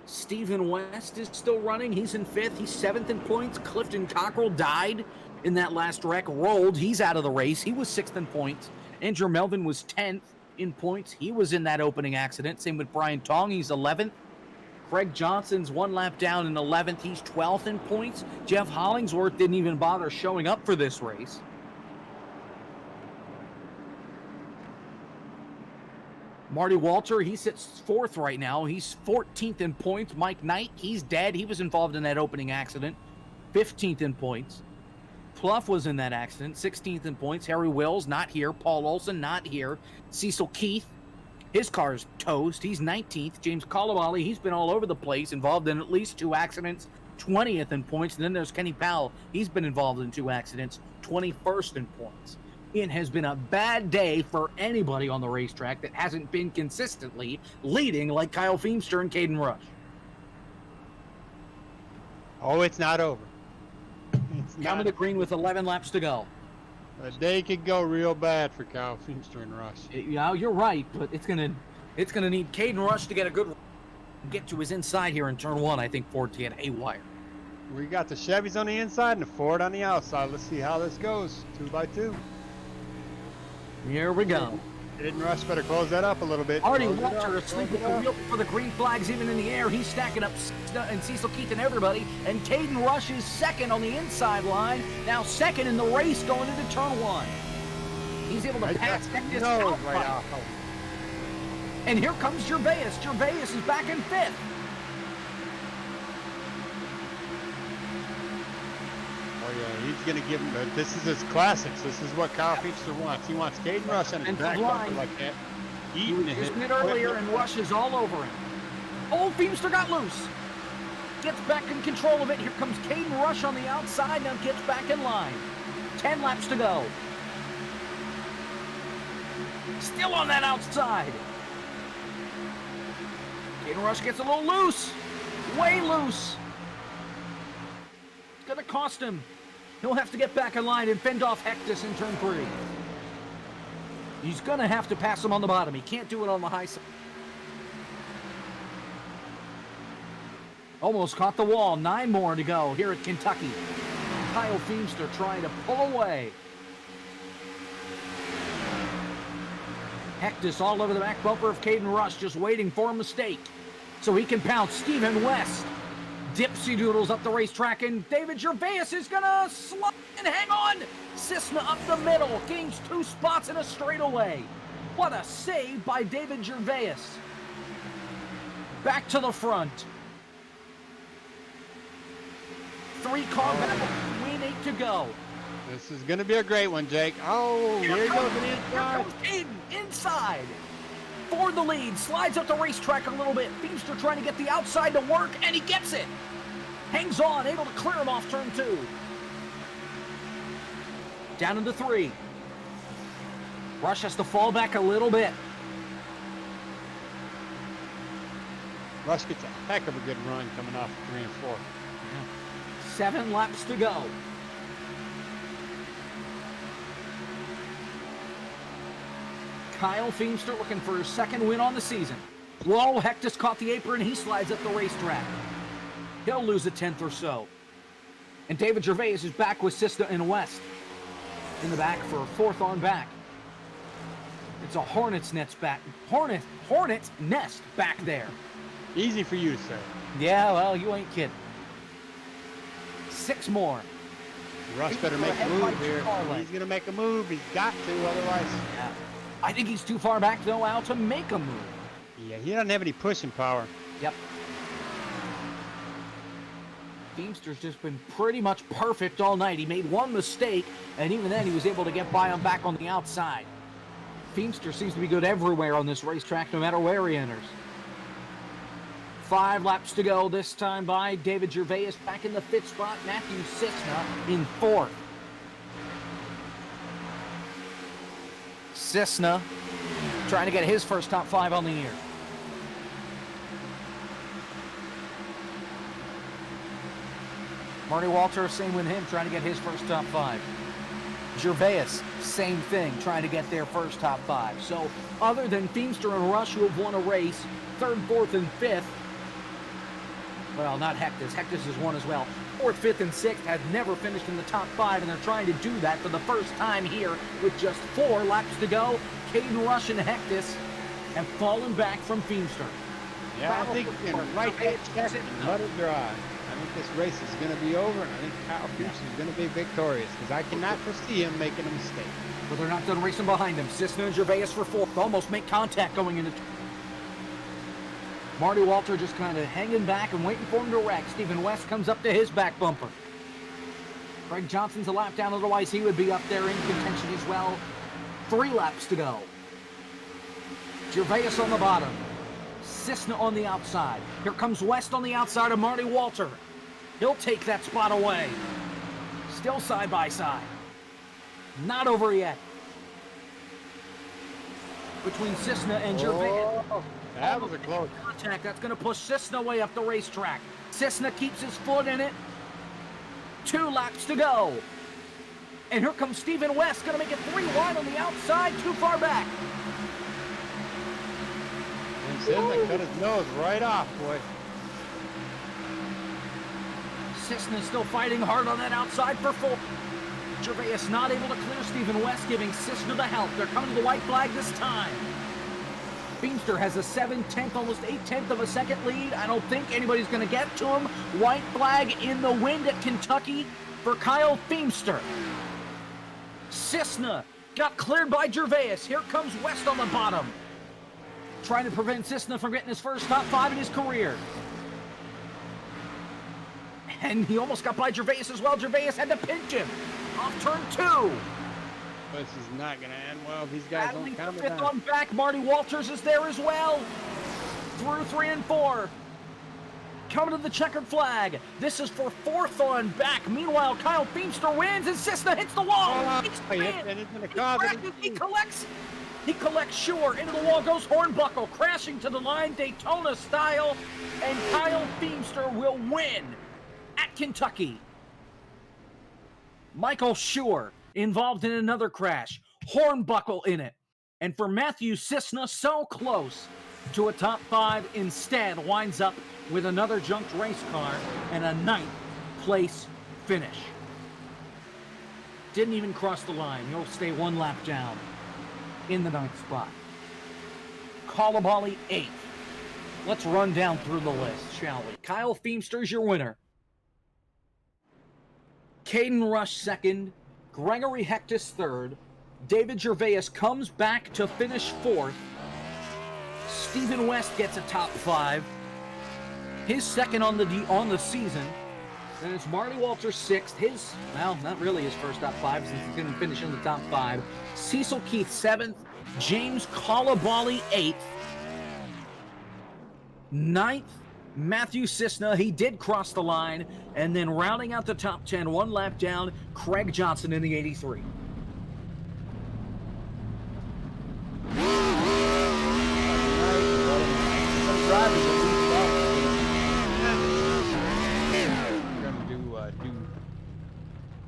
Stephen West is still running. He's in 5th. He's 7th in points. Clifton Cockrell died in that last wreck. Rolled. He's out of the race. He was 6th in points. Andrew Melvin was 10th in points. He was in that opening accident. Same with Brian Tong. He's 11th. Craig Johnson's 1 lap down in 11th. He's 12th in points. Jeff Hollingsworth didn't even bother showing up for this race. Marty Walter, he sits 4th right now. He's 14th in points. Mike Knight, he's dead. He was involved in that opening accident. 15th in points. Pluff was in that accident. 16th in points. Harry Wills, not here. Paul Olson, not here. Cecil Keith, his car's toast. He's 19th. James Colawali, he's been all over the place, involved in at least 2 accidents. 20th in points. And then there's Kenny Powell. He's been involved in 2 accidents. 21st in points. It has been a bad day for anybody on the racetrack that hasn't been consistently leading like Kyle Feimster and Caden Rush. Oh, it's not over. It's Coming to green with 11 laps to go. The day could go real bad for Kyle Feimster and Rush. Yeah, you're right, but it's gonna need Caden Rush to get a good get to his inside here in turn 1, I think, for it to get haywire. We got the Chevys on the inside and the Ford on the outside. Let's see how this goes. 2 by 2. Here we go. Caden Rush better close that up a little bit. Marty Close it Walter up, asleep close with it the up. wheel for the green flags even in the air. He's stacking up and Cecil Keith and everybody. And Caden Rush is 2nd on the inside line. Now 2nd in the race going into turn 1. He's able to Right pass there. Hectus No, outright. right out. And here comes Gervais. Gervais is back in 5th. Oh yeah, he's gonna give him. This is his classics. This is what Kyle Feimster wants. He wants Caden Rush on his And back line. bumper like that. He Eating was it. using it earlier, and Rush is all over him. Oh, Feimster got loose. Gets back in control of it. Here comes Caden Rush on the outside. Now gets back in line. 10 laps to go. Still on that outside. Caden Rush gets a little loose. Way loose. It's going to cost him. He'll have to get back in line and fend off Hectus in turn 3. He's going to have to pass him on the bottom. He can't do it on the high side. Almost caught the wall. 9 more to go here at Kentucky. Kyle Feimster trying to pull away. Hectus all over the back bumper of Caden Rush, just waiting for a mistake so he can pounce. Stephen West dipsy doodles up the racetrack, and David Gervais is going to slide and hang on. Cisna up the middle, gains 2 spots in a straightaway. What a save by David Gervais. Back to the front. 3-car battle, win 8 to go. This is going to be a great one, Jake. Oh, here he goes in the Here inside. comes Caden inside. For the lead, slides up the racetrack a little bit. Feimster trying to get the outside to work, and he gets it. Hangs on, able to clear him off turn 2. Down into 3. Rush has to fall back a little bit. Rush gets a heck of a good run coming off 3 and 4. 7 laps to go. Kyle Feimster looking for his 2nd win on the season. Whoa, Hectus caught the apron. He slides up the racetrack. He'll lose a 10th or so. And David Gervais is back with Cisna and West in the back for 4th on back. It's a Hornet's nest back there. Easy for you to say. Yeah, well, you ain't kidding. 6 more. Rush better make a move here. He's going to make a move. He's got to, otherwise. Yeah. I think he's too far back, though, Al, to make a move. Yeah, he doesn't have any pushing power. Yep. Feimster's just been pretty much perfect all night. He made 1 mistake, and even then he was able to get by him back on the outside. Feimster seems to be good everywhere on this racetrack, no matter where he enters. 5 laps to go, this time by David Gervais back in the 5th spot. Matthew Cisna in 4th. Cisna trying to get his first top 5 on the year. Marty Walter, same with him, trying to get his first top 5. Gervais, same thing, trying to get their first top 5. So, other than Feimster and Rush, who have won a race, 3rd, 4th, and 5th, well, not Hectus. Hectus has won as well. 4th, 5th, and 6th have never finished in the top 5, and they're trying to do that for the first time here with just 4 laps to go. Caden Rush and Hectus have fallen back from Feimster. Yeah, I think you can write that check and let it dry. I think this race is going to be over, and I think Kyle Pearson is going to be victorious because I cannot foresee him making a mistake. But they're not done racing behind him. Cisna and Gervais for 4th. Almost make contact going into... Marty Walter just kind of hanging back and waiting for him to wreck. Stephen West comes up to his back bumper. Kirk Johnson's a lap down, otherwise he would be up there in contention as well. 3 laps to go. Gervais on the bottom. Cisna on the outside. Here comes West on the outside of Marty Walter. He'll take that spot away. Still side by side. Not over yet. Between Cisna and Gervais. That was a close contact. That's going to push Cisna way up the racetrack. Cisna keeps his foot in it. 2 laps to go. And here comes Stephen West, going to make it 3 wide on the outside, too far back. And Cisna cut his nose right off, boy. Cisna's still fighting hard on that outside for 4. Gervais not able to clear Stephen West, giving Cisna the help. They're coming to the white flag this time. Feimster has a 7/10, almost 8/10 of a second lead. I don't think anybody's going to get to him. White flag in the wind at Kentucky for Kyle Feimster. Cisna got cleared by Gervais. Here comes West on the bottom, trying to prevent Cisna from getting his first top 5 in his career. And he almost got by Gervais as well. Gervais had to pinch him off turn 2. This is not going to end well if these guys Battling don't for calm it 5th down. on back. Marty Walters is there as well. Through 3 and 4. Coming to the checkered flag. This is for 4th on back. Meanwhile, Kyle Feimster wins and Cisna hits the wall. He collects Shure into the wall, goes Hornbuckle, crashing to the line Daytona style, and Kyle Feimster will win at Kentucky. Michael Shure involved in another crash, Hornbuckle in it. And for Matthew Cisna, so close to a top 5, instead winds up with another junked race car and a 9th place finish. Didn't even cross the line. He'll stay 1 lap down in the 9th spot. Kalabali 8th. Let's run down through the list, shall we? Kyle Feimster's your winner. Caden Rush 2nd. Gregory Hectus 3rd. David Gervais comes back to finish 4th. Stephen West gets a top 5. His 2nd on the season. Then it's Marty Walter 6th. His, well, not really his first top 5 since he didn't finish in the top 5. Cecil Keith 7th. James Kalabali 8th. 9th, Matthew Cisna. He did cross the line. And then rounding out the top 10, 1 lap down, Kirk Johnson in the 83. Do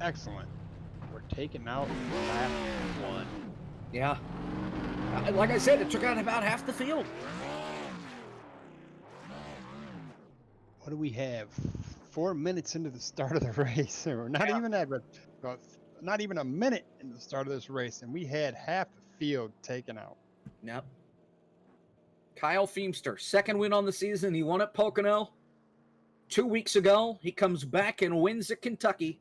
excellent. We're taking out lap 1. Yeah. Like I said, it took out about half the field. What do we have? 4 minutes into the start of the race, or not even at, but not even a minute into the start of this race, and we had half the field taken out. Yep. Kyle Feimster, 2nd win on the season. He won at Pocono 2 weeks ago. He comes back and wins at Kentucky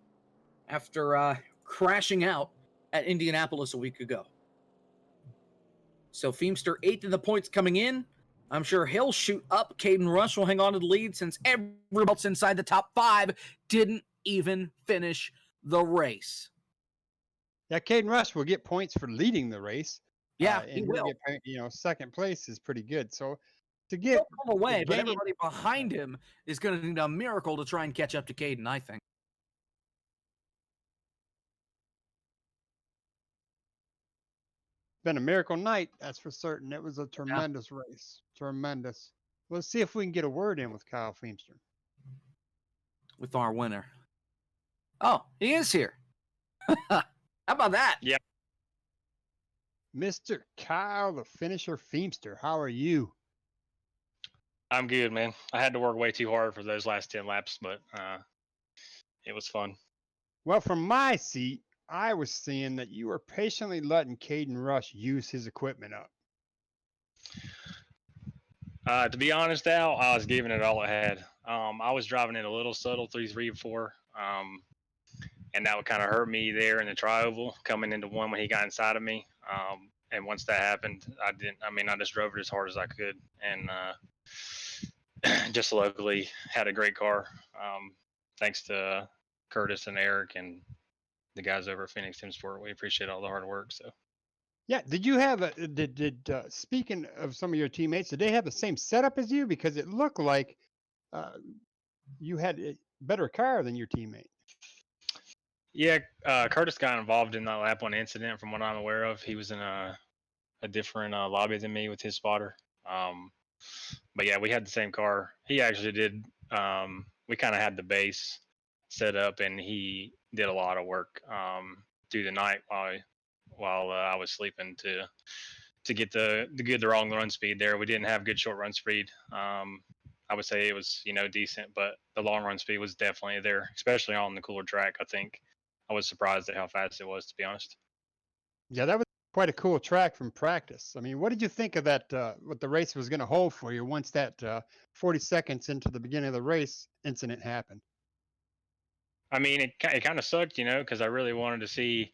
after crashing out at Indianapolis a week ago. So Feimster 8th in the points coming in. I'm sure he'll shoot up. Caden Rush will hang on to the lead since everybody else inside the top 5 didn't even finish the race. Yeah, Caden Rush will get points for leading the race. Yeah, and he will. Get, 2nd place is pretty good. So to get He'll pull away, but gain- everybody behind him is going to need a miracle to try and catch up to Caden, I think. been a miracle night, that's for certain. It was a tremendous race. Tremendous. Let's see if we can get a word in with Kyle Feemster. With our winner. Oh, he is here. How about that? Yeah. Mr. Kyle, the finisher Feemster, how are you? I'm good, man. I had to work way too hard for those last 10 laps, but it was fun. Well, from my seat, I was seeing that you were patiently letting Caden Rush use his equipment up. To be honest, Al, I was giving it all I had. I was driving it a little subtle 3, 4, and that would kind of hurt me there in the tri-oval coming into one when he got inside of me. And once that happened, I just drove it as hard as I could, and just luckily had a great car. Thanks to Curtis and Eric and the guys over at Phoenix Team Sport. We appreciate all the hard work. So. Yeah, did you have speaking of some of your teammates, did they have the same setup as you? Because it looked like you had a better car than your teammate. Yeah, Curtis got involved in that lap 1 incident from what I'm aware of. He was in a different lobby than me with his spotter. But yeah, we had the same car. He actually did. We kind of had the base set up, and he did a lot of work through the night while I was sleeping to get the wrong run speed there. We didn't have good short run speed. I would say it was decent, but the long run speed was definitely there, especially on the cooler track. I think I was surprised at how fast it was, to be honest. Yeah, that was quite a cool track from practice. I mean, what did you think of that? What the race was going to hold for you once that 40 seconds into the beginning of the race incident happened? I mean, it kind of sucked, because I really wanted to see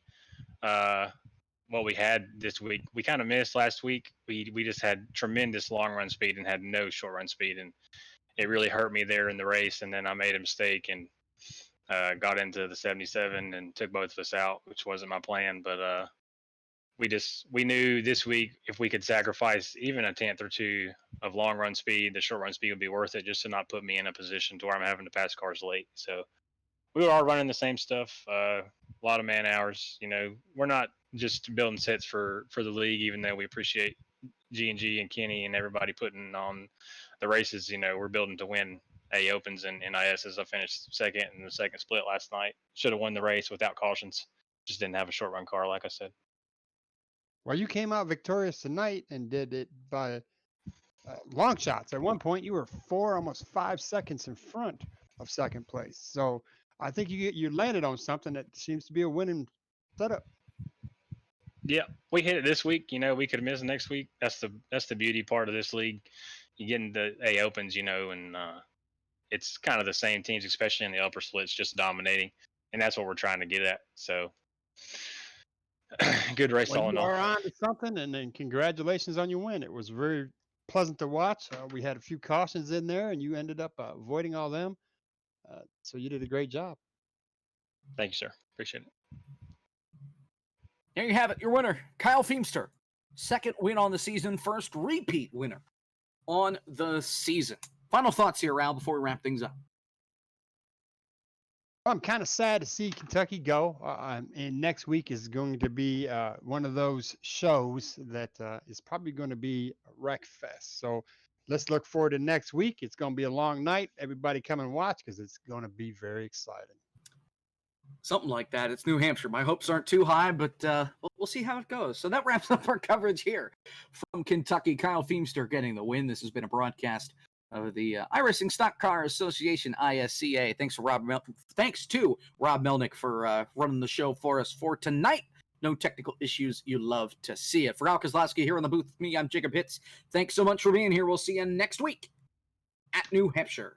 what we had this week. We kind of missed last week. We just had tremendous long run speed and had no short run speed, and it really hurt me there in the race. And then I made a mistake and got into the 77 and took both of us out, which wasn't my plan. But we knew this week if we could sacrifice even a tenth or two of long run speed, the short run speed would be worth it, just to not put me in a position to where I'm having to pass cars late. So we were all running the same stuff, a lot of man hours. We're not just building sets for the league, even though we appreciate G&G and Kenny and everybody putting on the races. We're building to win A Opens and ISs. I finished second in the second split last night. Should have won the race without cautions. Just didn't have a short run car, like I said. Well, you came out victorious tonight and did it by long shots. At one point, you were almost 5 seconds in front of second place. So I think you landed on something that seems to be a winning setup. Yeah, we hit it this week. We could have missed next week. That's the beauty part of this league. You get into A Opens, and it's kind of the same teams, especially in the upper splits, just dominating, and that's what we're trying to get at. So, good race all in all. You are on to something, and then congratulations on your win. It was very pleasant to watch. We had a few cautions in there, and you ended up avoiding all them. So you did a great job. Thank you, sir. Appreciate it. There you have it, your winner, Kyle Feemster. Second win on the season, first repeat winner on the season. Final thoughts here, Al, before we wrap things up. I'm kind of sad to see Kentucky go. And next week is going to be one of those shows that is probably going to be a wreck fest. So let's look forward to next week. It's going to be a long night. Everybody come and watch because it's going to be very exciting. Something like that. It's New Hampshire. My hopes aren't too high, but we'll see how it goes. So that wraps up our coverage here from Kentucky. Kyle Feemster getting the win. This has been a broadcast of the iRacing Stock Car Association, ISCA. Thanks to Rob Melnick for running the show for us for tonight. No technical issues. You love to see it. For Al Kozlowski here on the booth with me, I'm Jacob Hitz. Thanks so much for being here. We'll see you next week at New Hampshire.